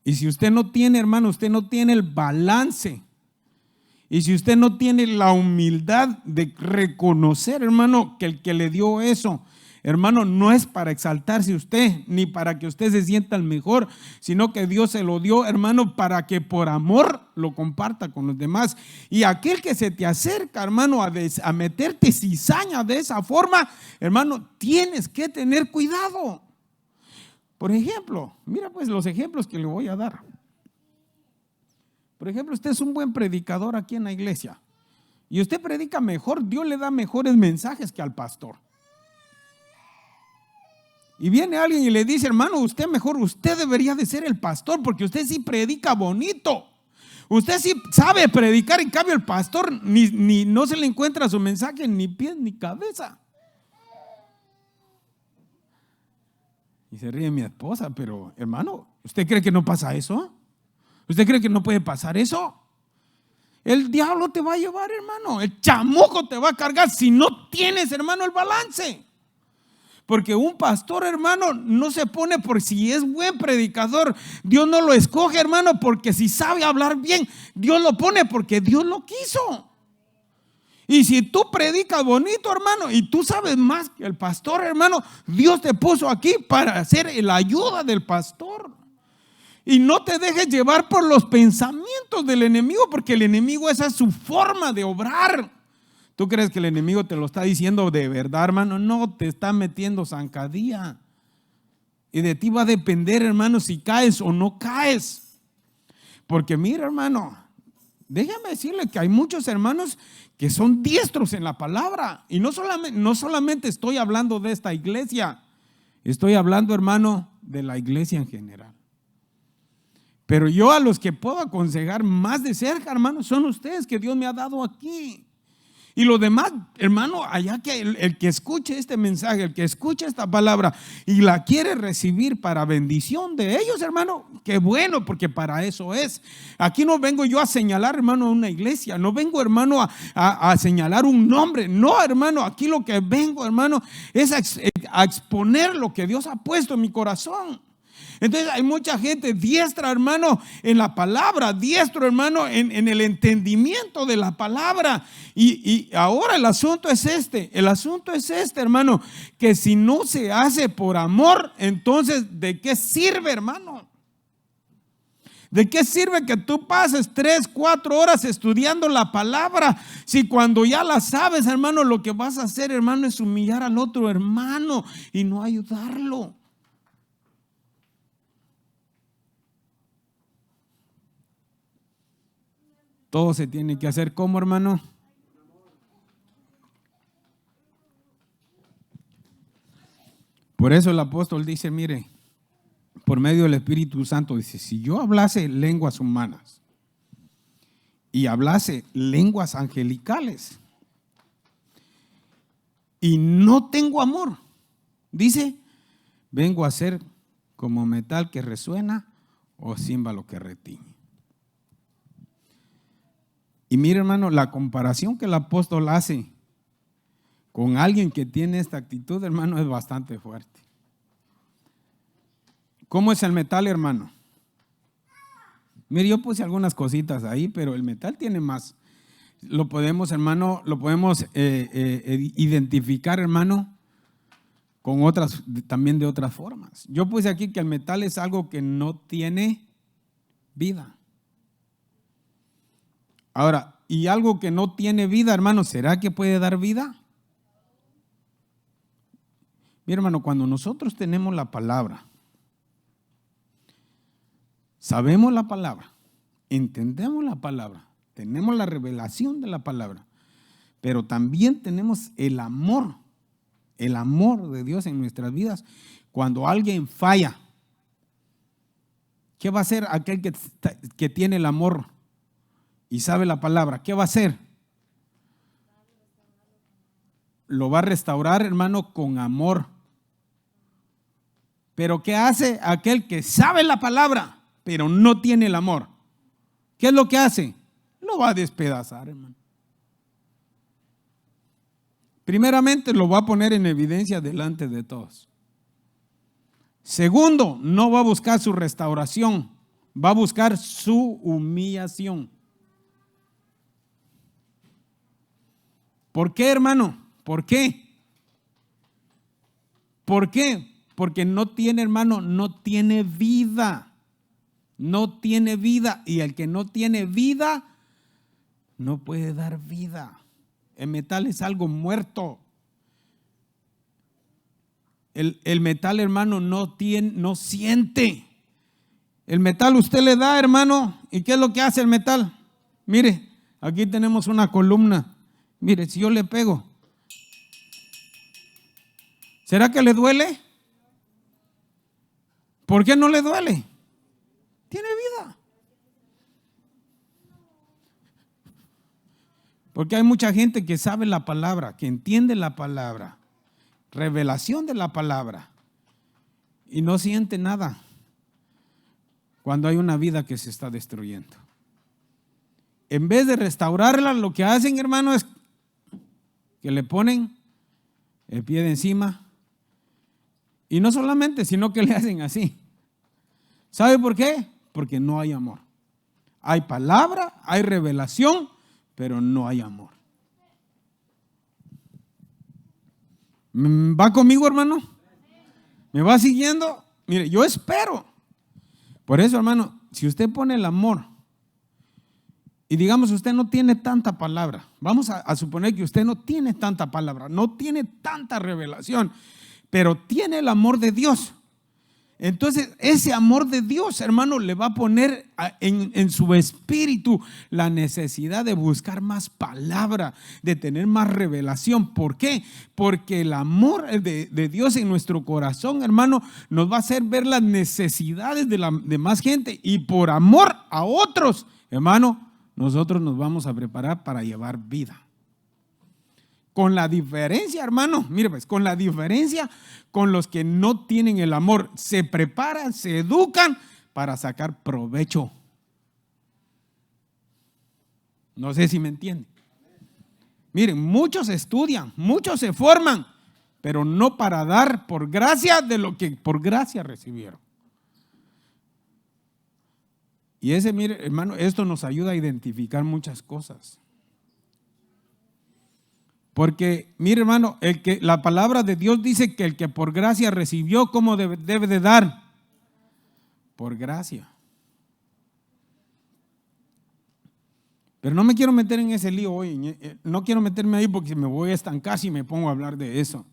Y si usted no tiene, hermano, usted no tiene el balance. Y si usted no tiene la humildad de reconocer, hermano, que el que le dio eso, hermano, no es para exaltarse usted, ni para que usted se sienta el mejor, sino que Dios se lo dio, hermano, para que por amor lo comparta con los demás. Y aquel que se te acerca, hermano, a meterte cizaña de esa forma, hermano, tienes que tener cuidado. Por ejemplo, mira pues los ejemplos que le voy a dar. Por ejemplo, usted es un buen predicador aquí en la iglesia y usted predica mejor, Dios le da mejores mensajes que al pastor. Y viene alguien y le dice, hermano, usted mejor, usted debería de ser el pastor porque usted sí predica bonito. Usted sí sabe predicar, en cambio el pastor ni no se le encuentra su mensaje ni pies ni cabeza. Y se ríe mi esposa, pero hermano, ¿usted cree que no pasa eso? ¿Usted cree que no puede pasar eso? El diablo te va a llevar, hermano. El chamuco te va a cargar si no tienes, hermano, el balance. Porque un pastor, hermano, no se pone por si es buen predicador. Dios no lo escoge, hermano, porque si sabe hablar bien. Dios lo pone porque Dios lo quiso. Y si tú predicas bonito, hermano, y tú sabes más que el pastor, hermano, Dios te puso aquí para hacer la ayuda del pastor. Y no te dejes llevar por los pensamientos del enemigo, porque el enemigo, esa es su forma de obrar. ¿Tú crees que el enemigo te lo está diciendo de verdad, hermano? No, te está metiendo zancadilla. Y de ti va a depender, hermano, si caes o no caes. Porque mira, hermano, déjame decirle que hay muchos hermanos que son diestros en la palabra. Y no solamente estoy hablando de esta iglesia, estoy hablando, hermano, de la iglesia en general. Pero yo a los que puedo aconsejar más de cerca, hermano, son ustedes que Dios me ha dado aquí. Y los demás, hermano, allá que el que escuche este mensaje, el que escuche esta palabra y la quiere recibir para bendición de ellos, hermano, qué bueno, porque para eso es. Aquí no vengo yo a señalar, hermano, una iglesia, no vengo, hermano, a señalar un nombre, no, hermano, aquí lo que vengo, hermano, es a exponer lo que Dios ha puesto en mi corazón. Entonces hay mucha gente diestra, hermano, en la palabra, diestro, hermano, en el entendimiento de la palabra. Y ahora el asunto es este, hermano, que si no se hace por amor, entonces ¿de qué sirve, hermano? ¿De qué sirve que tú pases 3, 4 horas estudiando la palabra si cuando ya la sabes, hermano, lo que vas a hacer, hermano, es humillar al otro hermano y no ayudarlo? Todo se tiene que hacer como, hermano. Por eso el apóstol dice, mire, por medio del Espíritu Santo, dice, si yo hablase lenguas humanas y hablase lenguas angelicales y no tengo amor, dice, vengo a ser como metal que resuena o címbalo que retiñe. Y mire, hermano, la comparación que el apóstol hace con alguien que tiene esta actitud, hermano, es bastante fuerte. ¿Cómo es el metal, hermano? Mire, yo puse algunas cositas ahí, pero el metal tiene más. Lo podemos, hermano, identificar, hermano, con otras, también de otras formas. Yo puse aquí que el metal es algo que no tiene vida. Ahora, y algo que no tiene vida, hermano, ¿será que puede dar vida? Mira, hermano, cuando nosotros tenemos la palabra, sabemos la palabra, entendemos la palabra, tenemos la revelación de la palabra, pero también tenemos el amor de Dios en nuestras vidas. Cuando alguien falla, ¿qué va a hacer aquel que tiene el amor y sabe la palabra? ¿Qué va a hacer? Lo va a restaurar, hermano, con amor. Pero ¿qué hace aquel que sabe la palabra, pero no tiene el amor? ¿Qué es lo que hace? Lo va a despedazar, hermano. Primeramente, lo va a poner en evidencia delante de todos. Segundo, no va a buscar su restauración, va a buscar su humillación. ¿Por qué, hermano? ¿Por qué? ¿Por qué? Porque no tiene, hermano, no tiene vida. No tiene vida. Y el que no tiene vida, no puede dar vida. El metal es algo muerto. El metal, hermano, no siente. El metal usted le da, hermano. ¿Y qué es lo que hace el metal? Mire, aquí tenemos una columna. Mire, si yo le pego, ¿será que le duele? ¿Por qué no le duele? Tiene vida. Porque hay mucha gente que sabe la palabra, que entiende la palabra, revelación de la palabra, y no siente nada cuando hay una vida que se está destruyendo. En vez de restaurarla, lo que hacen, hermano, es que le ponen el pie de encima. Y no solamente, sino que le hacen así. ¿Sabe por qué? Porque no hay amor. Hay palabra, hay revelación, pero no hay amor. ¿Va conmigo, hermano? ¿Me va siguiendo? Mire, yo espero. Por eso, hermano, si usted pone el amor y digamos usted no tiene tanta palabra, vamos a suponer que usted no tiene tanta palabra, no tiene tanta revelación, pero tiene el amor de Dios. Entonces ese amor de Dios, hermano, le va a poner en su espíritu la necesidad de buscar más palabra, de tener más revelación. ¿Por qué? Porque el amor de Dios en nuestro corazón, hermano, nos va a hacer ver las necesidades de más gente, y por amor a otros, hermano, nosotros nos vamos a preparar para llevar vida. Con la diferencia, hermano, mire pues, con la diferencia con los que no tienen el amor, se preparan, se educan para sacar provecho. No sé si me entienden. Miren, muchos estudian, muchos se forman, pero no para dar por gracia de lo que por gracia recibieron. Y mire, hermano, esto nos ayuda a identificar muchas cosas. Porque, mire, hermano, la palabra de Dios dice que el que por gracia recibió, ¿cómo debe de dar? Por gracia. Pero no me quiero meter en ese lío hoy. No quiero meterme ahí porque me voy a estancar si me pongo a hablar de eso.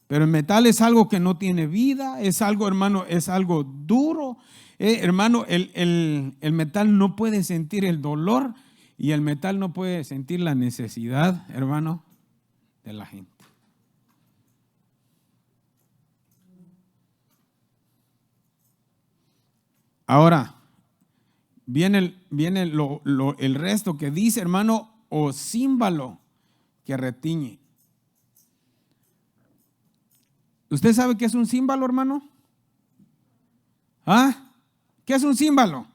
Pero el metal es algo que no tiene vida, es algo, hermano, es algo duro. Hermano, el metal no puede sentir el dolor. Y el metal no puede sentir la necesidad, hermano, de la gente. Ahora, viene el resto que dice, hermano, o címbalo que retiñe. ¿Usted sabe qué es un címbalo, hermano? ¿Ah? ¿Qué es un címbalo?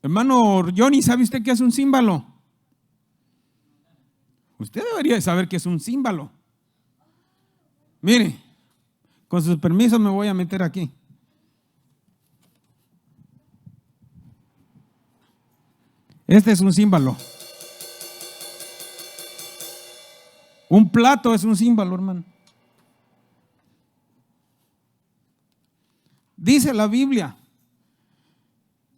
Hermano Johnny, ¿sabe usted qué es un címbalo? Usted debería saber qué es un címbalo. Mire, con sus permisos me voy a meter aquí. Este es un címbalo. Un plato es un címbalo, hermano. Dice la Biblia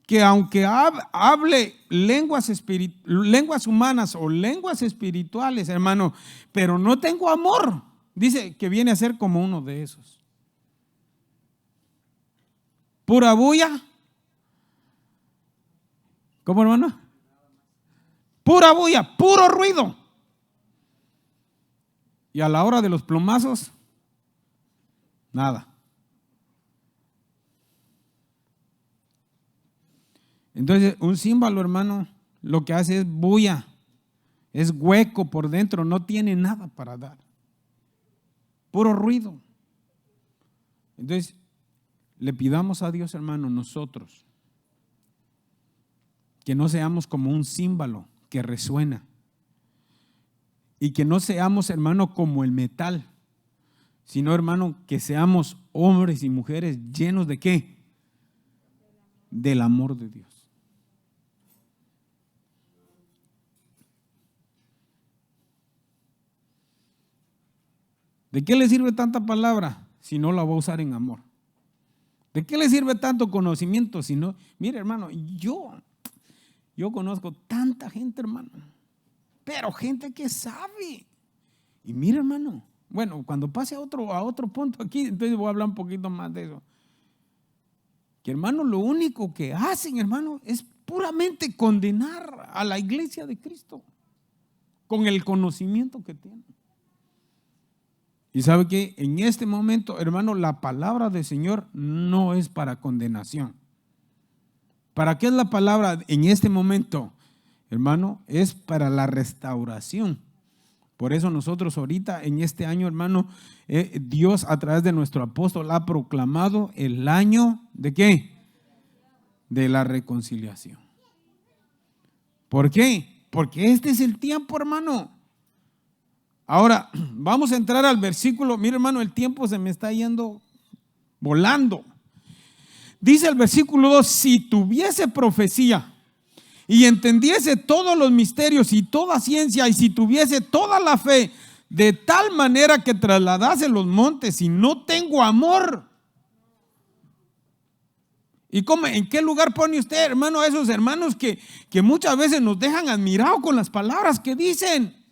que aunque hable lenguas humanas o lenguas espirituales, hermano, pero no tengo amor, dice que viene a ser como uno de esos. Pura bulla. ¿Cómo, hermano? Pura bulla, puro ruido. Y a la hora de los plomazos, nada. Entonces, un címbalo, hermano, lo que hace es bulla, es hueco por dentro, no tiene nada para dar. Puro ruido. Entonces, le pidamos a Dios, hermano, nosotros, que no seamos como un címbalo que resuena. Y que no seamos, hermano, como el metal, sino, hermano, que seamos hombres y mujeres llenos de ¿qué? Del amor de Dios. ¿De qué le sirve tanta palabra si no la va a usar en amor? ¿De qué le sirve tanto conocimiento si no? Mire, hermano, yo conozco tanta gente, hermano, pero gente que sabe. Y mire, hermano, bueno, cuando pase a otro punto aquí, entonces voy a hablar un poquito más de eso. Que, hermano, lo único que hacen, hermano, es puramente condenar a la iglesia de Cristo con el conocimiento que tienen. Y sabe que en este momento, hermano, la palabra del Señor no es para condenación. ¿Para qué es la palabra en este momento? Hermano, es para la restauración. Por eso nosotros ahorita en este año, hermano, Dios a través de nuestro apóstol ha proclamado el año ¿de qué? De la reconciliación. ¿Por qué? Porque este es el tiempo, hermano. Ahora, vamos a entrar al versículo. Mira, hermano, el tiempo se me está yendo volando. Dice el versículo 2, si tuviese profecía y entendiese todos los misterios y toda ciencia, y si tuviese toda la fe, de tal manera que trasladase los montes, y no tengo amor. ¿Y cómo, en qué lugar pone usted, hermano, a esos hermanos que muchas veces nos dejan admirados con las palabras que dicen?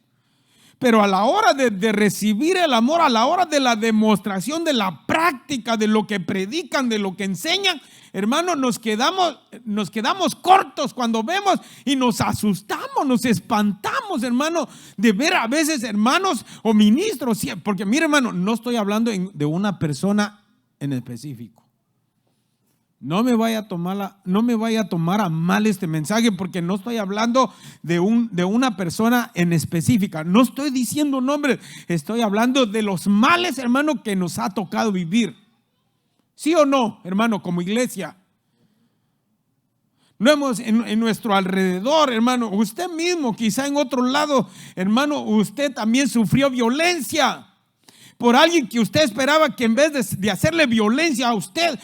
Pero a la hora de recibir el amor, a la hora de la demostración, de la práctica, de lo que predican, de lo que enseñan, hermano, nos quedamos cortos cuando vemos y nos asustamos, nos espantamos, hermano, de ver a veces hermanos o ministros. Porque mire, hermano, no estoy hablando de una persona en específico. No me vaya a tomar a mal este mensaje, porque no estoy hablando de una persona en específica. No estoy diciendo nombres, estoy hablando de los males, hermano, que nos ha tocado vivir. ¿Sí o no, hermano, como iglesia? No hemos en nuestro alrededor, hermano, usted mismo, quizá en otro lado, hermano, usted también sufrió violencia por alguien que usted esperaba que en vez de hacerle violencia a usted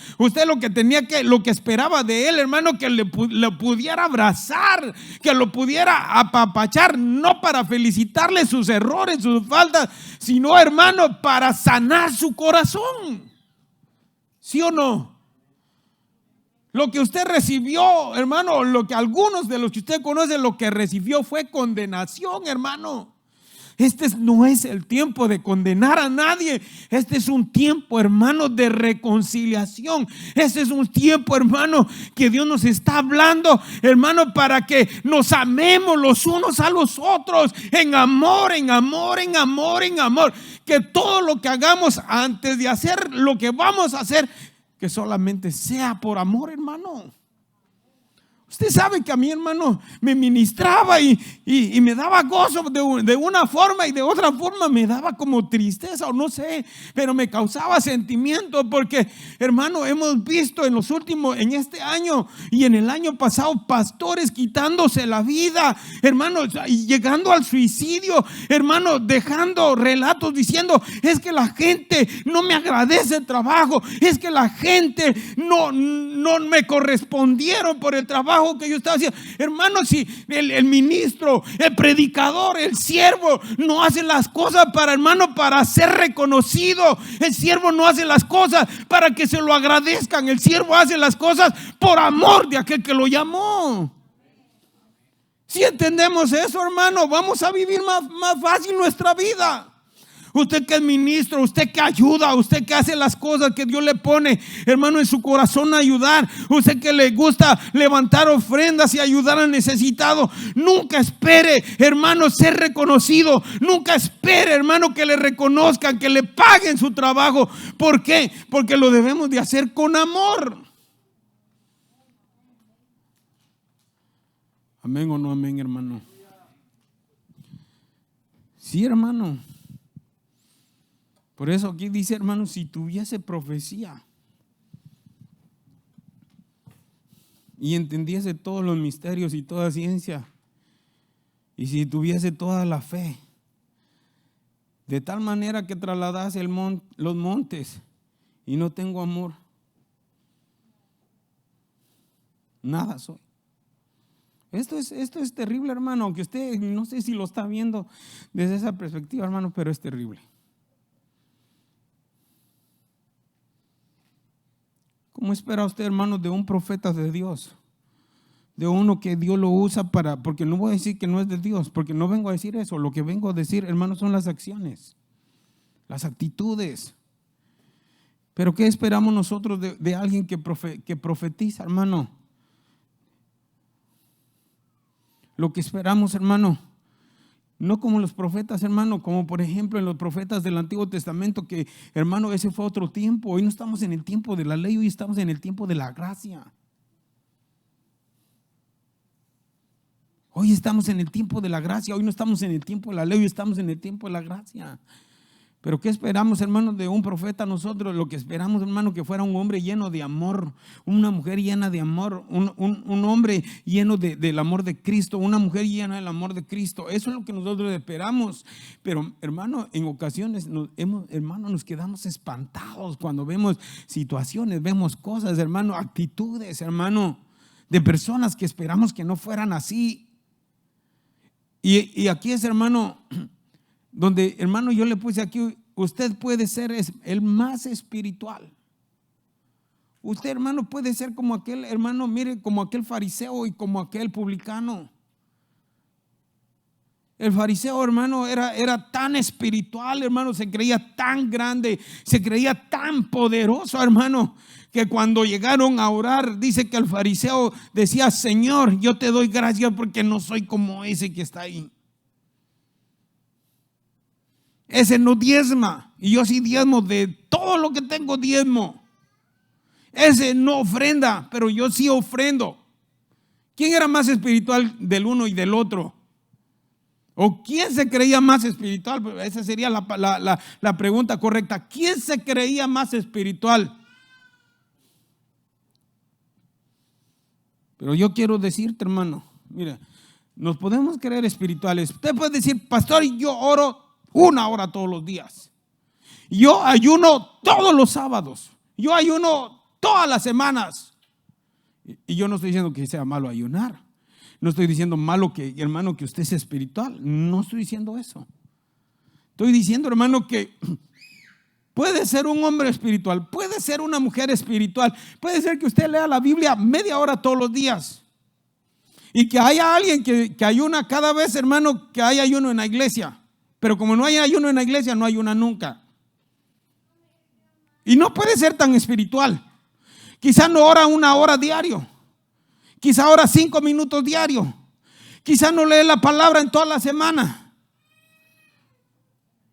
lo que esperaba de él, hermano, que le pudiera abrazar, que lo pudiera apapachar, no para felicitarle sus errores, sus faltas, sino, hermano, para sanar su corazón. ¿Sí o no? Lo que usted recibió, hermano, lo que algunos de los que usted conoce, lo que recibió fue condenación, hermano. Este no es el tiempo de condenar a nadie. Este es un tiempo, hermano, de reconciliación. Este es un tiempo, hermano, que Dios nos está hablando, hermano, para que nos amemos los unos a los otros en amor, en amor, en amor, en amor. Que todo lo que hagamos antes de hacer lo que vamos a hacer, que solamente sea por amor, hermano. Usted sabe que a mi hermano me ministraba y me daba gozo de una forma, y de otra forma me daba como tristeza o no sé, pero me causaba sentimiento porque, hermano, hemos visto en este año y en el año pasado, pastores quitándose la vida, hermano, y llegando al suicidio, hermano, dejando relatos diciendo: es que la gente no me agradece el trabajo, es que la gente no me correspondieron por el trabajo que yo estaba haciendo. Hermano, si el ministro, el predicador, el siervo no hace las cosas para ser reconocido, el siervo no hace las cosas para que se lo agradezcan, el siervo hace las cosas por amor de aquel que lo llamó. Si entendemos eso, hermano, vamos a vivir más fácil nuestra vida. Usted que es ministro, usted que ayuda, usted que hace las cosas que Dios le pone, hermano, en su corazón a ayudar, usted que le gusta levantar ofrendas y ayudar al necesitado, nunca espere, hermano, ser reconocido. Nunca espere, hermano, que le reconozcan, que le paguen su trabajo. ¿Por qué? Porque lo debemos de hacer con amor. Amén o no amén, hermano. Sí, hermano. Por eso aquí dice, hermano, si tuviese profecía y entendiese todos los misterios y toda ciencia, y si tuviese toda la fe, de tal manera que trasladase los montes, y no tengo amor, nada soy. Esto es terrible, hermano, aunque usted no sé si lo está viendo desde esa perspectiva, hermano, pero es terrible. ¿Cómo espera usted, hermano, de un profeta de Dios? De uno que Dios lo usa porque no voy a decir que no es de Dios, porque no vengo a decir eso. Lo que vengo a decir, hermano, son las acciones, las actitudes. Pero ¿qué esperamos nosotros de alguien que profetiza, hermano? Lo que esperamos, hermano, no como los profetas, hermano, como por ejemplo en los profetas del Antiguo Testamento, que, hermano, ese fue otro tiempo. Hoy no estamos en el tiempo de la ley, hoy estamos en el tiempo de la gracia. Hoy estamos en el tiempo de la gracia, hoy no estamos en el tiempo de la ley, hoy estamos en el tiempo de la gracia. Pero ¿qué esperamos, hermano, de un profeta nosotros? Lo que esperamos, hermano, que fuera un hombre lleno de amor, una mujer llena de amor, un hombre lleno del amor de Cristo, una mujer llena del amor de Cristo. Eso es lo que nosotros esperamos. Pero, hermano, en ocasiones, nos quedamos espantados cuando vemos situaciones, vemos cosas, hermano, actitudes, hermano, de personas que esperamos que no fueran así. Y aquí es, hermano, donde, hermano, yo le puse aquí: usted puede ser el más espiritual. Usted, hermano, puede ser como aquel, hermano, mire, como aquel fariseo y como aquel publicano. El fariseo, hermano, era tan espiritual, hermano, se creía tan grande, se creía tan poderoso, hermano, que cuando llegaron a orar, dice que el fariseo decía: Señor, yo te doy gracias porque no soy como ese que está ahí. Ese no diezma, y yo sí diezmo, de todo lo que tengo diezmo. Ese no ofrenda, pero yo sí ofrendo. ¿Quién era más espiritual del uno y del otro? ¿O quién se creía más espiritual? Esa sería la pregunta correcta. ¿Quién se creía más espiritual? Pero yo quiero decirte, hermano, mira, nos podemos creer espirituales. Usted puede decir: pastor, yo oro 1 hora todos los días. Yo ayuno todos los sábados. Yo ayuno todas las semanas. Y yo no estoy diciendo que sea malo ayunar. No estoy diciendo malo que, hermano, que usted sea espiritual. No estoy diciendo eso. Estoy diciendo, hermano, que puede ser un hombre espiritual, puede ser una mujer espiritual, puede ser que usted lea la Biblia media hora todos los días. Y que haya alguien que ayuna cada vez, hermano, que haya ayuno en la iglesia. Pero como no hay ayuno en la iglesia, no ayuna nunca. Y no puede ser tan espiritual. Quizá no ora 1 hora diario. Quizá ora 5 minutos diario. Quizá no lee la palabra en toda la semana.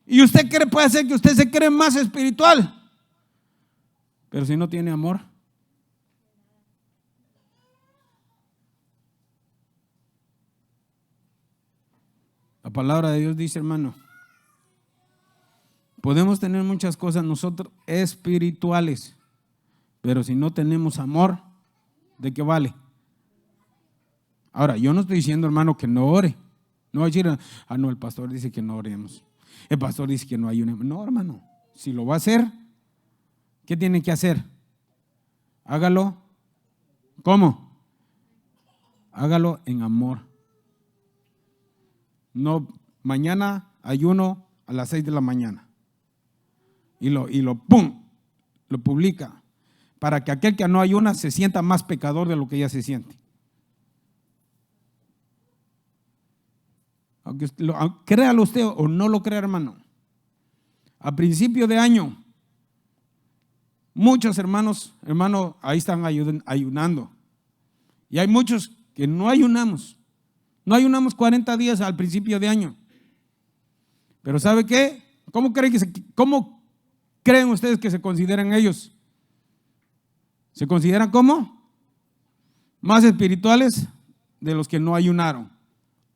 Y usted puede ser que usted se cree más espiritual. Pero si no tiene amor, palabra de Dios dice, hermano, podemos tener muchas cosas nosotros espirituales, pero si no tenemos amor, ¿de qué vale? Ahora, yo no estoy diciendo, hermano, que no ore. No va a decir, no, el pastor dice que no oremos. El pastor dice que no ayunemos. No, hermano, si lo va a hacer, ¿qué tiene que hacer? Hágalo. ¿Cómo? Hágalo en amor. No, mañana ayuno a las 6 de la mañana. Y lo publica. Para que aquel que no ayuna se sienta más pecador de lo que ya se siente. Aunque créalo usted o no lo crea, hermano. A principio de año, muchos hermanos, ahí están ayunando. Y hay muchos que no ayunamos. No ayunamos 40 días al principio de año. Pero ¿sabe qué? ¿Cómo creen ustedes que se consideran ellos? ¿Se consideran como? Más espirituales de los que no ayunaron.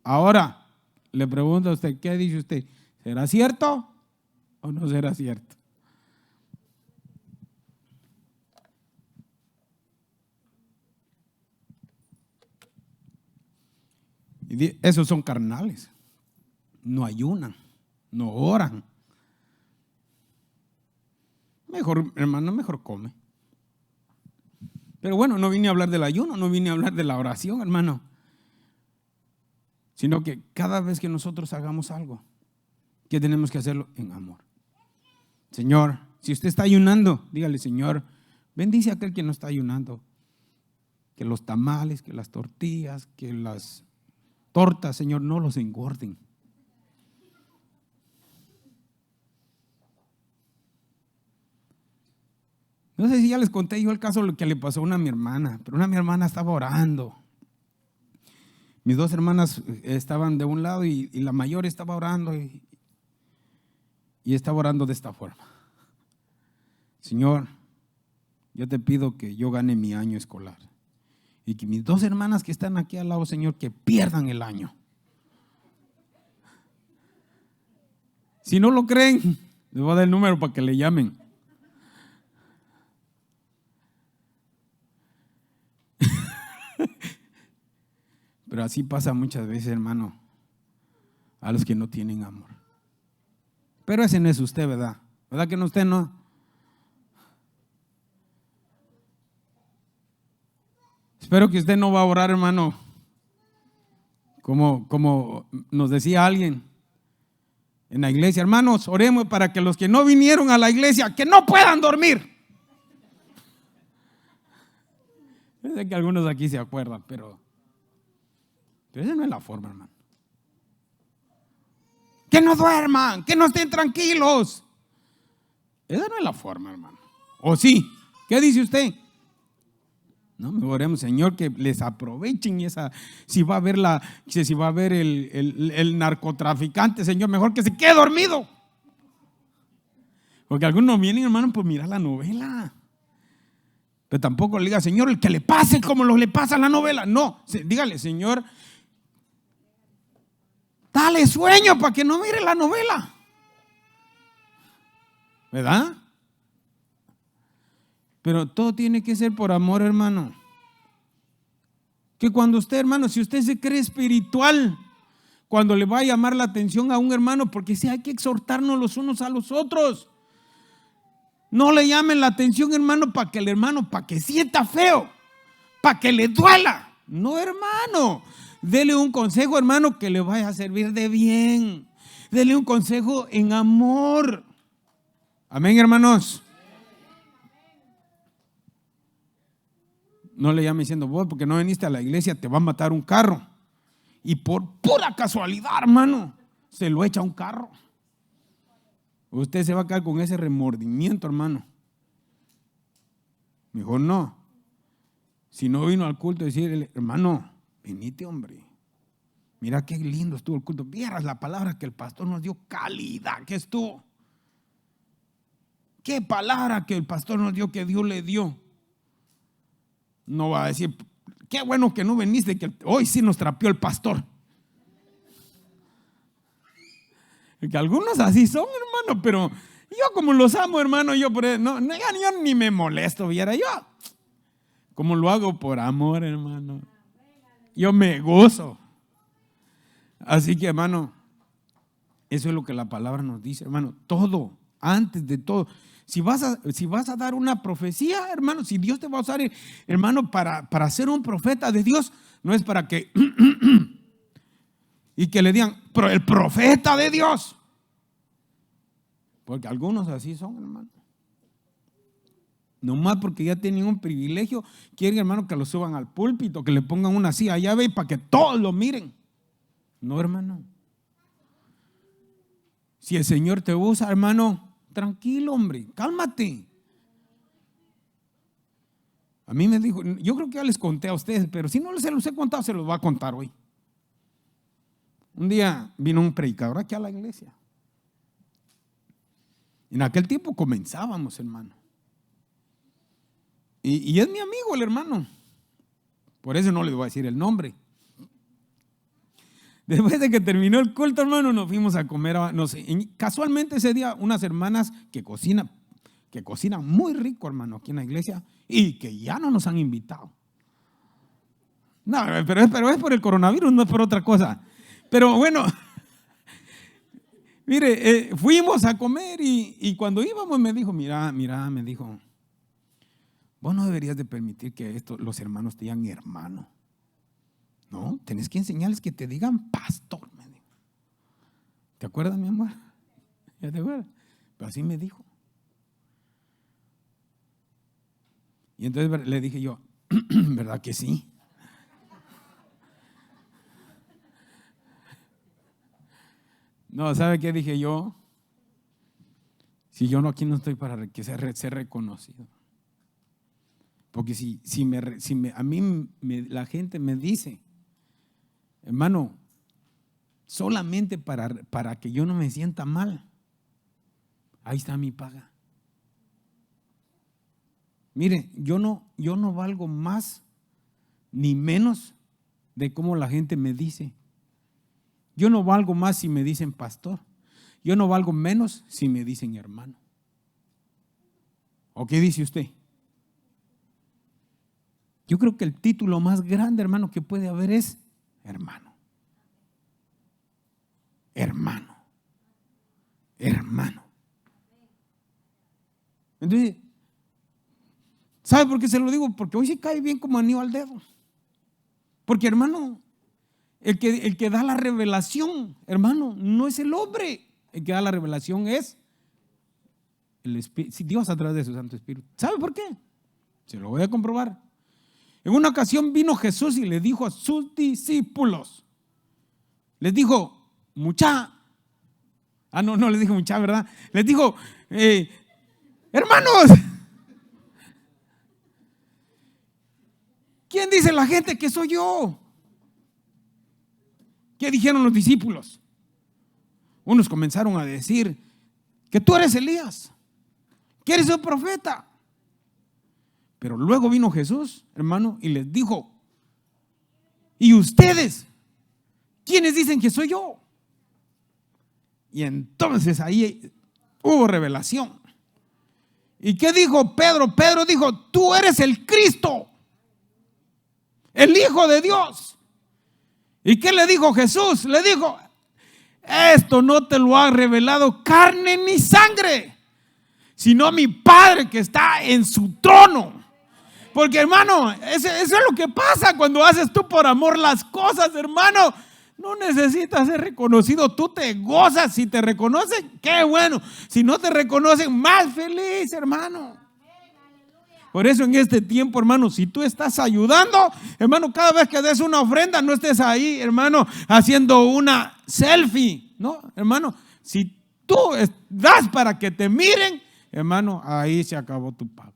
Ahora, le pregunto a usted, ¿qué dice usted? ¿Será cierto o no será cierto? Y esos son carnales. No ayunan, no oran. Mejor, hermano, mejor come. Pero bueno, no vine a hablar del ayuno, no vine a hablar de la oración, hermano. Sino que cada vez que nosotros hagamos algo, que tenemos que hacerlo en amor. Señor, si usted está ayunando, dígale, Señor, bendice a aquel que no está ayunando. Que los tamales, que las tortillas, que las tortas, Señor, no los engorden. No sé si ya les conté yo el caso lo que le pasó a mi hermana, pero mi hermana estaba orando. Mis dos hermanas estaban de un lado y la mayor estaba orando y estaba orando de esta forma. Señor, yo te pido que yo gane mi año escolar y que mis dos hermanas que están aquí al lado, Señor, que pierdan el año. Si no lo creen, les voy a dar el número para que le llamen. Pero así pasa muchas veces, hermano, a los que no tienen amor. Pero ese no es usted, ¿verdad? ¿Verdad que no usted no? Espero que usted no va a orar, hermano, como nos decía alguien en la iglesia. Hermanos, oremos para que los que no vinieron a la iglesia, que no puedan dormir. Yo sé que algunos aquí se acuerdan, pero esa no es la forma, hermano. Que no duerman, que no estén tranquilos. Esa no es la forma, hermano. ¿O sí? ¿Qué dice usted? No, me oremos, Señor, que les aprovechen esa. Si va a haber el narcotraficante, Señor, mejor que se quede dormido. Porque algunos vienen, hermano, por mirar la novela. Pero tampoco le diga, Señor, el que le pase como le pasa a la novela. No, dígale, Señor, dale sueño para que no mire la novela. ¿Verdad? Pero todo tiene que ser por amor, hermano. Que cuando usted, hermano, si usted se cree espiritual, cuando le va a llamar la atención a un hermano, porque sí hay que exhortarnos los unos a los otros. No le llamen la atención, hermano, para que sienta feo, para que le duela. No, hermano. Dele un consejo, hermano, que le vaya a servir de bien. Dele un consejo en amor. Amén, hermanos. No le llame diciendo, vos porque no viniste a la iglesia te va a matar un carro. Y por pura casualidad, hermano, se lo echa un carro. Usted se va a quedar con ese remordimiento, hermano. Mejor no. Si no vino al culto, decirle, hermano, venite, hombre. Mira qué lindo estuvo el culto. Vieras la palabra que el pastor nos dio, calidad que estuvo. Qué palabra que el pastor nos dio, que Dios le dio. No va a decir, qué bueno que no viniste, que hoy sí nos trapeó el pastor. Que algunos así son, hermano, pero yo como los amo, hermano, yo por eso, yo ni me molesto, viera yo. Como lo hago por amor, hermano. Yo me gozo. Así que, hermano, eso es lo que la palabra nos dice, hermano. Todo, antes de todo. Si vas a dar una profecía, hermano, si Dios te va a usar, hermano, para ser un profeta de Dios, no es para que y que le digan, pero el profeta de Dios. Porque algunos así son, hermano. Nomás porque ya tienen un privilegio, quieren, hermano, que lo suban al púlpito, que le pongan una silla allá, ve, para que todos lo miren. No, hermano. Si el Señor te usa, hermano, tranquilo, hombre, cálmate. A mí me dijo, yo creo que ya les conté a ustedes, pero si no se los he contado, se los voy a contar hoy. Un día vino un predicador aquí a la iglesia. En aquel tiempo comenzábamos, hermano. Y es mi amigo el hermano. Por eso no les voy a decir el nombre. Después de que terminó el culto, hermano, nos fuimos a comer. Casualmente ese día unas hermanas que cocinan muy rico, hermano, aquí en la iglesia, y que ya no nos han invitado. No, pero es por el coronavirus, no es por otra cosa. Pero bueno, mire, fuimos a comer y cuando íbamos me dijo, mira, me dijo, vos no deberías de permitir que los hermanos te digan hermano. No, tenés que enseñarles que te digan pastor, me dijo. ¿Te acuerdas, mi amor? ¿Ya te acuerdas? Pero así me dijo. Y entonces le dije yo, ¿verdad que sí? No, ¿sabe qué dije yo? Si yo aquí no estoy para ser reconocido. Porque a mí la gente me dice, hermano, solamente para que yo no me sienta mal, ahí está mi paga. Mire, yo no valgo más ni menos de cómo la gente me dice. Yo no valgo más si me dicen pastor. Yo no valgo menos si me dicen hermano. ¿O qué dice usted? Yo creo que el título más grande, hermano, que puede haber es hermano. Hermano. Hermano. Entonces, ¿sabe por qué se lo digo? Porque hoy se cae bien como anillo al dedo. Porque, hermano, el que da la revelación, hermano, no es el hombre. El que da la revelación es el Espíritu, Dios a través de su Santo Espíritu. ¿Sabe por qué? Se lo voy a comprobar. En una ocasión vino Jesús y le dijo a sus discípulos, les dijo, no les dijo mucha, ¿verdad? Les dijo, hermanos, ¿quién dice la gente que soy yo? ¿Qué dijeron los discípulos? Unos comenzaron a decir que tú eres Elías, que eres el profeta. Pero luego vino Jesús, hermano, y les dijo, ¿y ustedes? ¿Quiénes dicen que soy yo? Y entonces ahí hubo revelación. ¿Y qué dijo Pedro? Pedro dijo, tú eres el Cristo, el Hijo de Dios. ¿Y qué le dijo Jesús? Le dijo, esto no te lo ha revelado carne ni sangre, sino mi Padre que está en su trono. Porque, hermano, eso es lo que pasa cuando haces tú por amor las cosas, hermano. No necesitas ser reconocido, tú te gozas. Si te reconocen, qué bueno. Si no te reconocen, más feliz, hermano. Por eso en este tiempo, hermano, si tú estás ayudando, hermano, cada vez que des una ofrenda, no estés ahí, hermano, haciendo una selfie, ¿no? Hermano, si tú das para que te miren, hermano, ahí se acabó tu pago.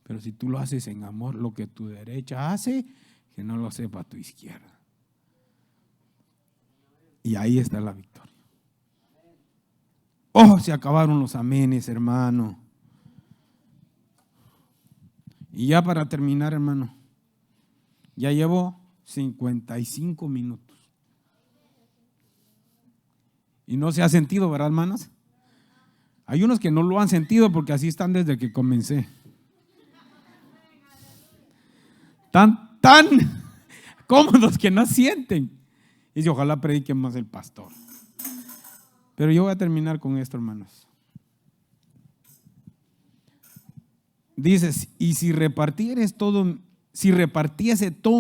Pero si tú lo haces en amor, lo que tu derecha hace, que no lo sepa tu izquierda. Y ahí está la victoria. Oh, se acabaron los amenes, hermano. Y ya para terminar, hermano, ya llevo 55 minutos. Y no se ha sentido, ¿verdad, hermanos? Hay unos que no lo han sentido porque así están desde que comencé. Tan cómodos que no sienten. Y dice, ojalá predique más el pastor. Pero yo voy a terminar con esto, hermanos. Dices, y si repartiese todos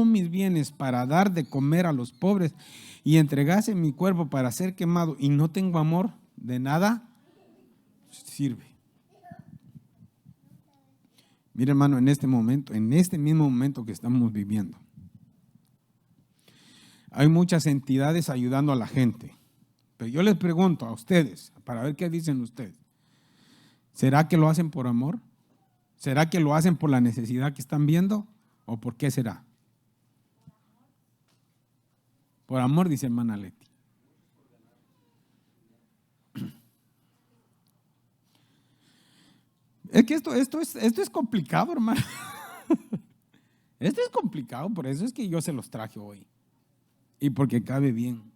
mis bienes para dar de comer a los pobres y entregase mi cuerpo para ser quemado y no tengo amor, de nada sirve. Mire, hermano, en este momento, en este mismo momento que estamos viviendo, hay muchas entidades ayudando a la gente. Pero yo les pregunto a ustedes, para ver qué dicen ustedes, ¿será que lo hacen por amor? ¿Será que lo hacen por la necesidad que están viendo? ¿O por qué será? Por amor, dice hermana Leti. Es que esto es complicado, hermano. Esto es complicado, por eso es que yo se los traje hoy. Y porque cabe bien.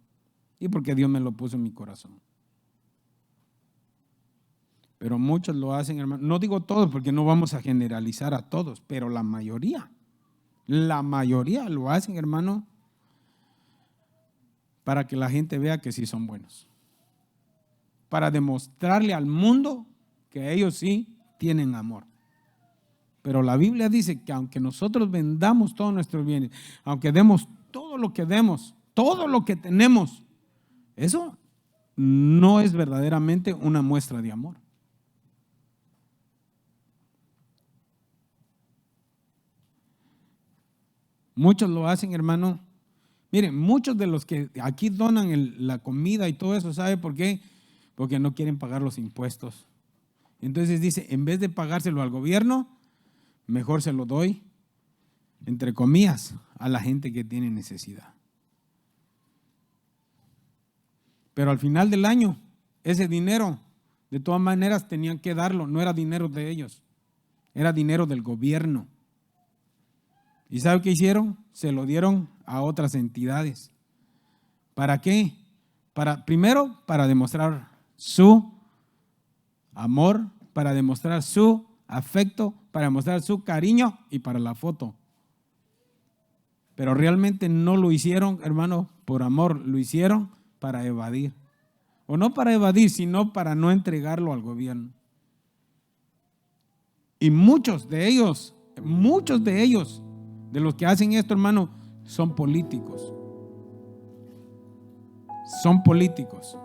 Y porque Dios me lo puso en mi corazón. Pero muchos lo hacen, hermano. No digo todos porque no vamos a generalizar a todos, pero la mayoría lo hacen, hermano, para que la gente vea que sí son buenos. Para demostrarle al mundo que ellos sí tienen amor. Pero la Biblia dice que aunque nosotros vendamos todos nuestros bienes, aunque demos todo lo que demos, todo lo que tenemos, eso no es verdaderamente una muestra de amor. Muchos lo hacen, hermano. Miren, muchos de los que aquí donan la comida y todo eso, ¿sabe por qué? Porque no quieren pagar los impuestos. Entonces dice, en vez de pagárselo al gobierno, mejor se lo doy, entre comillas, a la gente que tiene necesidad. Pero al final del año, ese dinero, de todas maneras, tenían que darlo. No era dinero de ellos, era dinero del gobierno. ¿Y sabe qué hicieron? Se lo dieron a otras entidades. ¿Para qué? Primero, para demostrar su amor, para demostrar su afecto, para demostrar su cariño y para la foto. Pero realmente no lo hicieron, hermano, por amor, lo hicieron para evadir. O no para evadir, sino para no entregarlo al gobierno. Y muchos de ellos, de los que hacen esto, hermano, son políticos. Son políticos.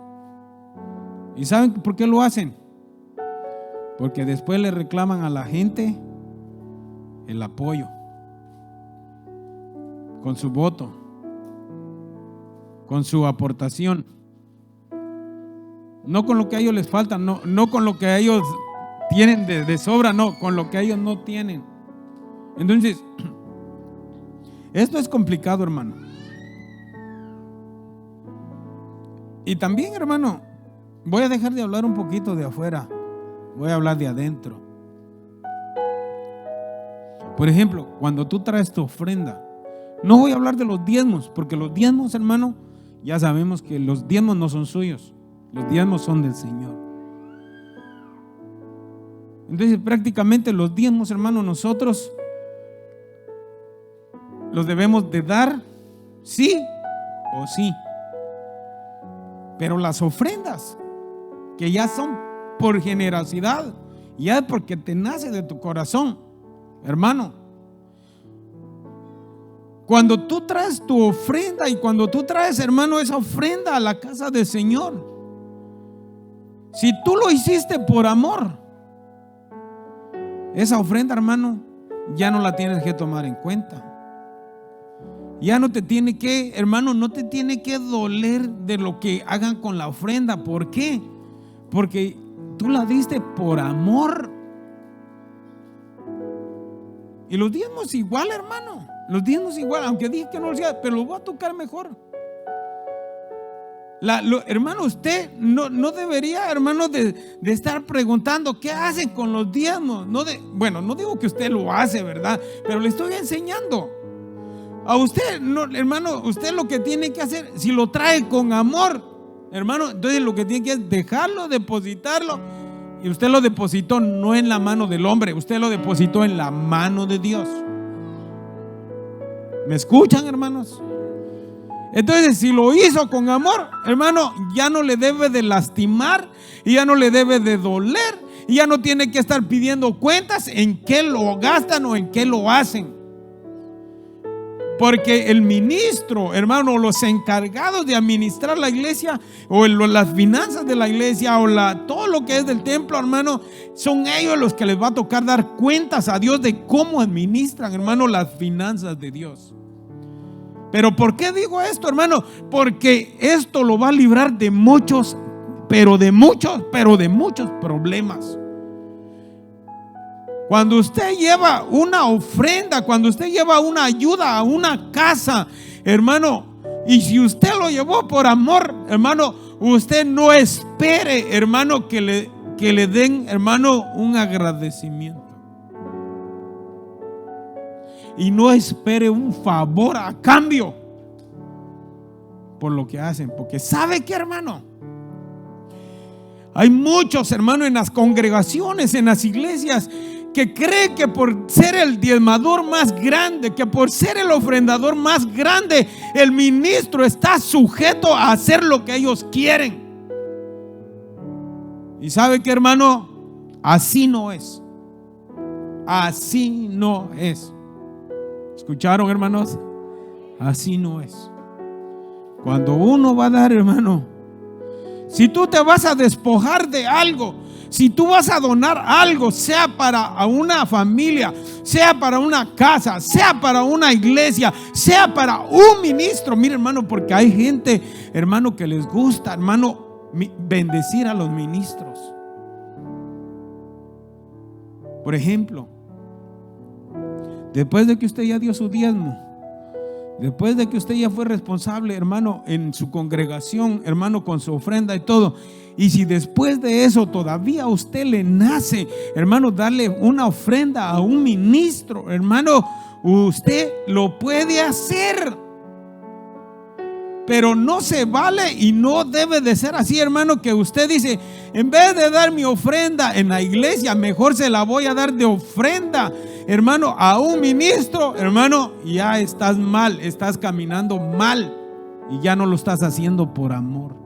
¿Y saben por qué lo hacen? Porque después le reclaman a la gente el apoyo con su voto, con su aportación. No con lo que a ellos les falta, no con lo que a ellos tienen de sobra, no, con lo que ellos no tienen. Entonces, esto es complicado, hermano. Y también, hermano, voy a dejar de hablar un poquito de afuera, voy a hablar de adentro. Por ejemplo, cuando tú traes tu ofrenda, no voy a hablar de los diezmos, porque los diezmos, hermano, ya sabemos que los diezmos no son suyos, los diezmos son del Señor. Entonces, prácticamente los diezmos, hermano, nosotros los debemos de dar, sí o sí. Pero las ofrendas, que ya son por generosidad, ya es porque te nace de tu corazón, hermano. Cuando tú traes tu ofrenda y cuando tú traes, hermano, esa ofrenda a la casa del Señor, si tú lo hiciste por amor, esa ofrenda, hermano, ya no la tienes que tomar en cuenta. Ya no te tiene que, hermano, no te tiene que doler de lo que hagan con la ofrenda. ¿Por qué? Porque tú la diste por amor. Y los diezmos igual, hermano. Los diezmos igual, aunque dije que no lo hacía, pero los voy a tocar mejor. Hermano, usted no debería, hermano, de estar preguntando qué hacen con los diezmos. Bueno, no digo que usted lo hace, ¿verdad? Pero le estoy enseñando. A usted, no, hermano, usted lo que tiene que hacer, si lo trae con amor, hermano. Entonces lo que tiene que es dejarlo, depositarlo. Y usted lo depositó no en la mano del hombre, usted lo depositó en la mano de Dios. ¿Me escuchan, hermanos? Entonces, si lo hizo con amor, hermano, ya no le debe de lastimar y ya no le debe de doler y ya no tiene que estar pidiendo cuentas en qué lo gastan o en qué lo hacen. Porque el ministro, hermano, los encargados de administrar la iglesia o las finanzas de la iglesia o todo lo que es del templo, hermano, son ellos los que les va a tocar dar cuentas a Dios de cómo administran, hermano, las finanzas de Dios. Pero ¿por qué digo esto, hermano? Porque esto lo va a librar de muchos, pero de muchos problemas. Cuando usted lleva una ofrenda, cuando usted lleva una ayuda a una casa, hermano, y si usted lo llevó por amor, hermano, usted no espere, hermano, que le den, hermano, un agradecimiento. Y no espere un favor a cambio por lo que hacen. Porque ¿sabe qué, hermano? Hay muchos, hermano, en las congregaciones, en las iglesias, que creen que por ser el diezmador más grande, que por ser el ofrendador más grande, el ministro está sujeto a hacer lo que ellos quieren. Y ¿sabe qué, hermano? Así no es. Así no es. ¿Escucharon, hermanos? Así no es. Cuando uno va a dar, hermano, si tú te vas a despojar de algo, si tú vas a donar algo, sea para una familia, sea para una casa, sea para una iglesia, sea para un ministro, mire, hermano, porque hay gente, hermano, que les gusta, hermano, bendecir a los ministros. Por ejemplo, después de que usted ya dio su diezmo, después de que usted ya fue responsable, hermano, en su congregación, hermano, con su ofrenda y todo, y si después de eso todavía a usted le nace, hermano, darle una ofrenda a un ministro, hermano, usted lo puede hacer. Pero no se vale y no debe de ser así, hermano, que usted dice, en vez de dar mi ofrenda en la iglesia, mejor se la voy a dar de ofrenda, hermano, a un ministro. Hermano, ya estás mal, estás caminando mal y ya no lo estás haciendo por amor.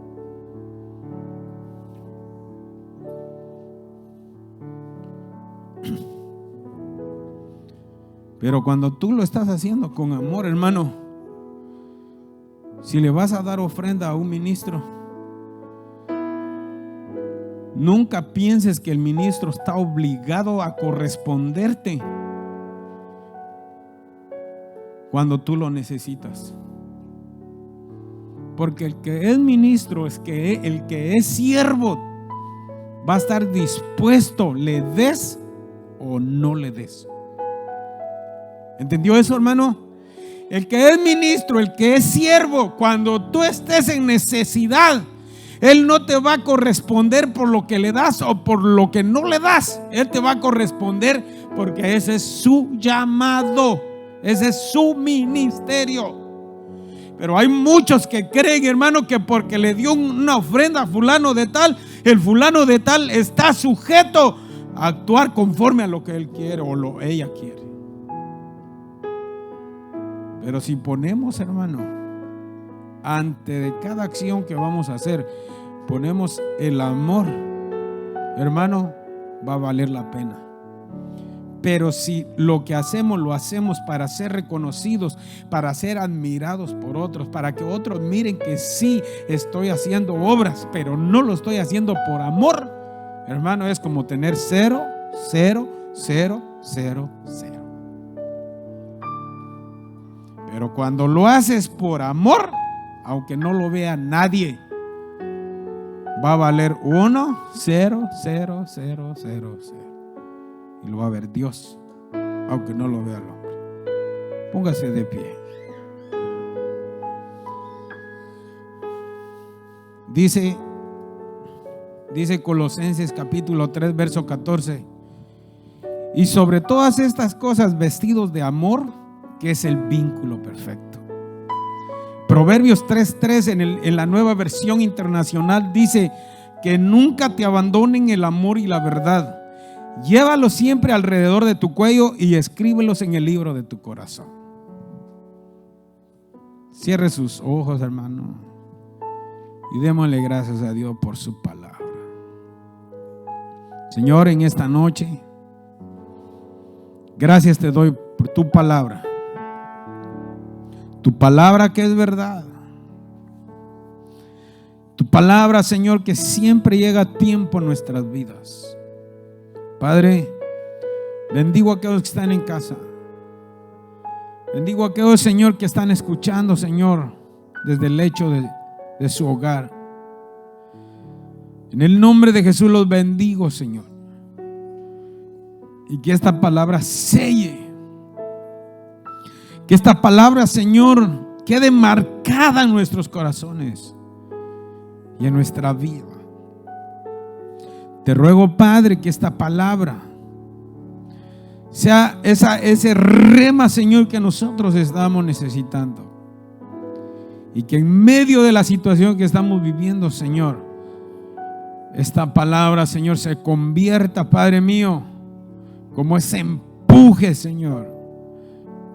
Pero cuando tú lo estás haciendo con amor, hermano, si le vas a dar ofrenda a un ministro, nunca pienses que el ministro está obligado a corresponderte cuando tú lo necesitas. Porque el que es ministro, el que es siervo, va a estar dispuesto, le des o no le des. ¿Entendió eso, hermano? El que es ministro, el que es siervo, cuando tú estés en necesidad, él no te va a corresponder por lo que le das o por lo que no le das. Él te va a corresponder porque ese es su llamado, ese es su ministerio. Pero hay muchos que creen, hermano, que porque le dio una ofrenda a fulano de tal, el fulano de tal está sujeto a actuar conforme a lo que él quiere o ella quiere. Pero si ponemos, hermano, ante de cada acción que vamos a hacer, ponemos el amor, hermano, va a valer la pena. Pero si lo que hacemos lo hacemos para ser reconocidos, para ser admirados por otros, para que otros miren que sí estoy haciendo obras, pero no lo estoy haciendo por amor, hermano, es como tener 0, 0, 0, 0, 0. Pero cuando lo haces por amor, aunque no lo vea nadie, va a valer 1, 0, 0, 0, 0, 0. Y lo va a ver Dios, aunque no lo vea el hombre. Póngase de pie. Dice Colosenses capítulo 3, verso 14. Y sobre todas estas cosas vestidos de amor, que es el vínculo perfecto. Proverbios 3:3 en la Nueva Versión Internacional dice que nunca te abandonen el amor y la verdad. Llévalos siempre alrededor de tu cuello y escríbelos en el libro de tu corazón. Cierre sus ojos, hermano, y démosle gracias a Dios por su palabra. Señor, en esta noche, gracias te doy por tu palabra. Tu palabra que es verdad. Tu palabra, Señor, que siempre llega a tiempo en nuestras vidas. Padre, bendigo a aquellos que están en casa. Bendigo a aquellos, Señor, que están escuchando, Señor, desde el lecho de su hogar. En el nombre de Jesús los bendigo, Señor. Y que esta palabra selle. Que esta palabra, Señor, quede marcada en nuestros corazones y en nuestra vida. Te ruego, Padre, que esta palabra sea ese rema, Señor, que nosotros estamos necesitando. Y que en medio de la situación que estamos viviendo, Señor, esta palabra, Señor, se convierta, Padre mío, como ese empuje, Señor,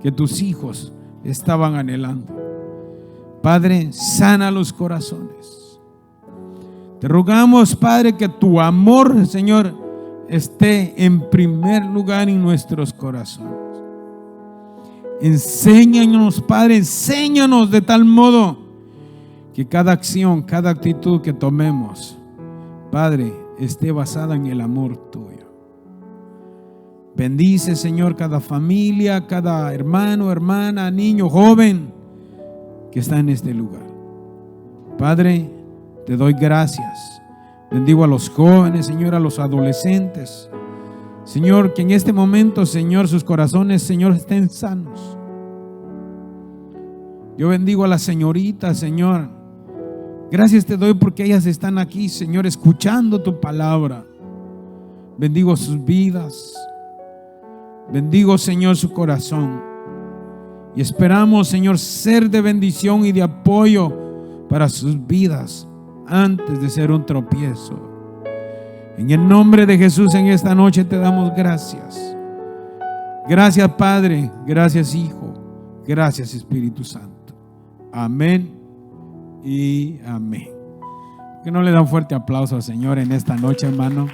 que tus hijos estaban anhelando. Padre, sana los corazones. Te rogamos, Padre, que tu amor, Señor, esté en primer lugar en nuestros corazones. Enséñanos, Padre, enséñanos de tal modo que cada acción, cada actitud que tomemos, Padre, esté basada en el amor tuyo. Bendice, Señor, cada familia, cada hermano, hermana, niño, joven que está en este lugar. Padre, te doy gracias. Bendigo a los jóvenes, Señor, a los adolescentes. Señor, que en este momento, Señor, sus corazones, Señor, estén sanos. Yo bendigo a las señoritas, Señor. Gracias te doy porque ellas están aquí, Señor, escuchando tu palabra. Bendigo sus vidas. Bendigo, Señor, su corazón. Y esperamos, Señor, ser de bendición y de apoyo para sus vidas antes de ser un tropiezo. En el nombre de Jesús, en esta noche te damos gracias. Gracias, Padre. Gracias, Hijo. Gracias, Espíritu Santo. Amén y amén. Que no le da un fuerte aplauso al Señor en esta noche, hermano.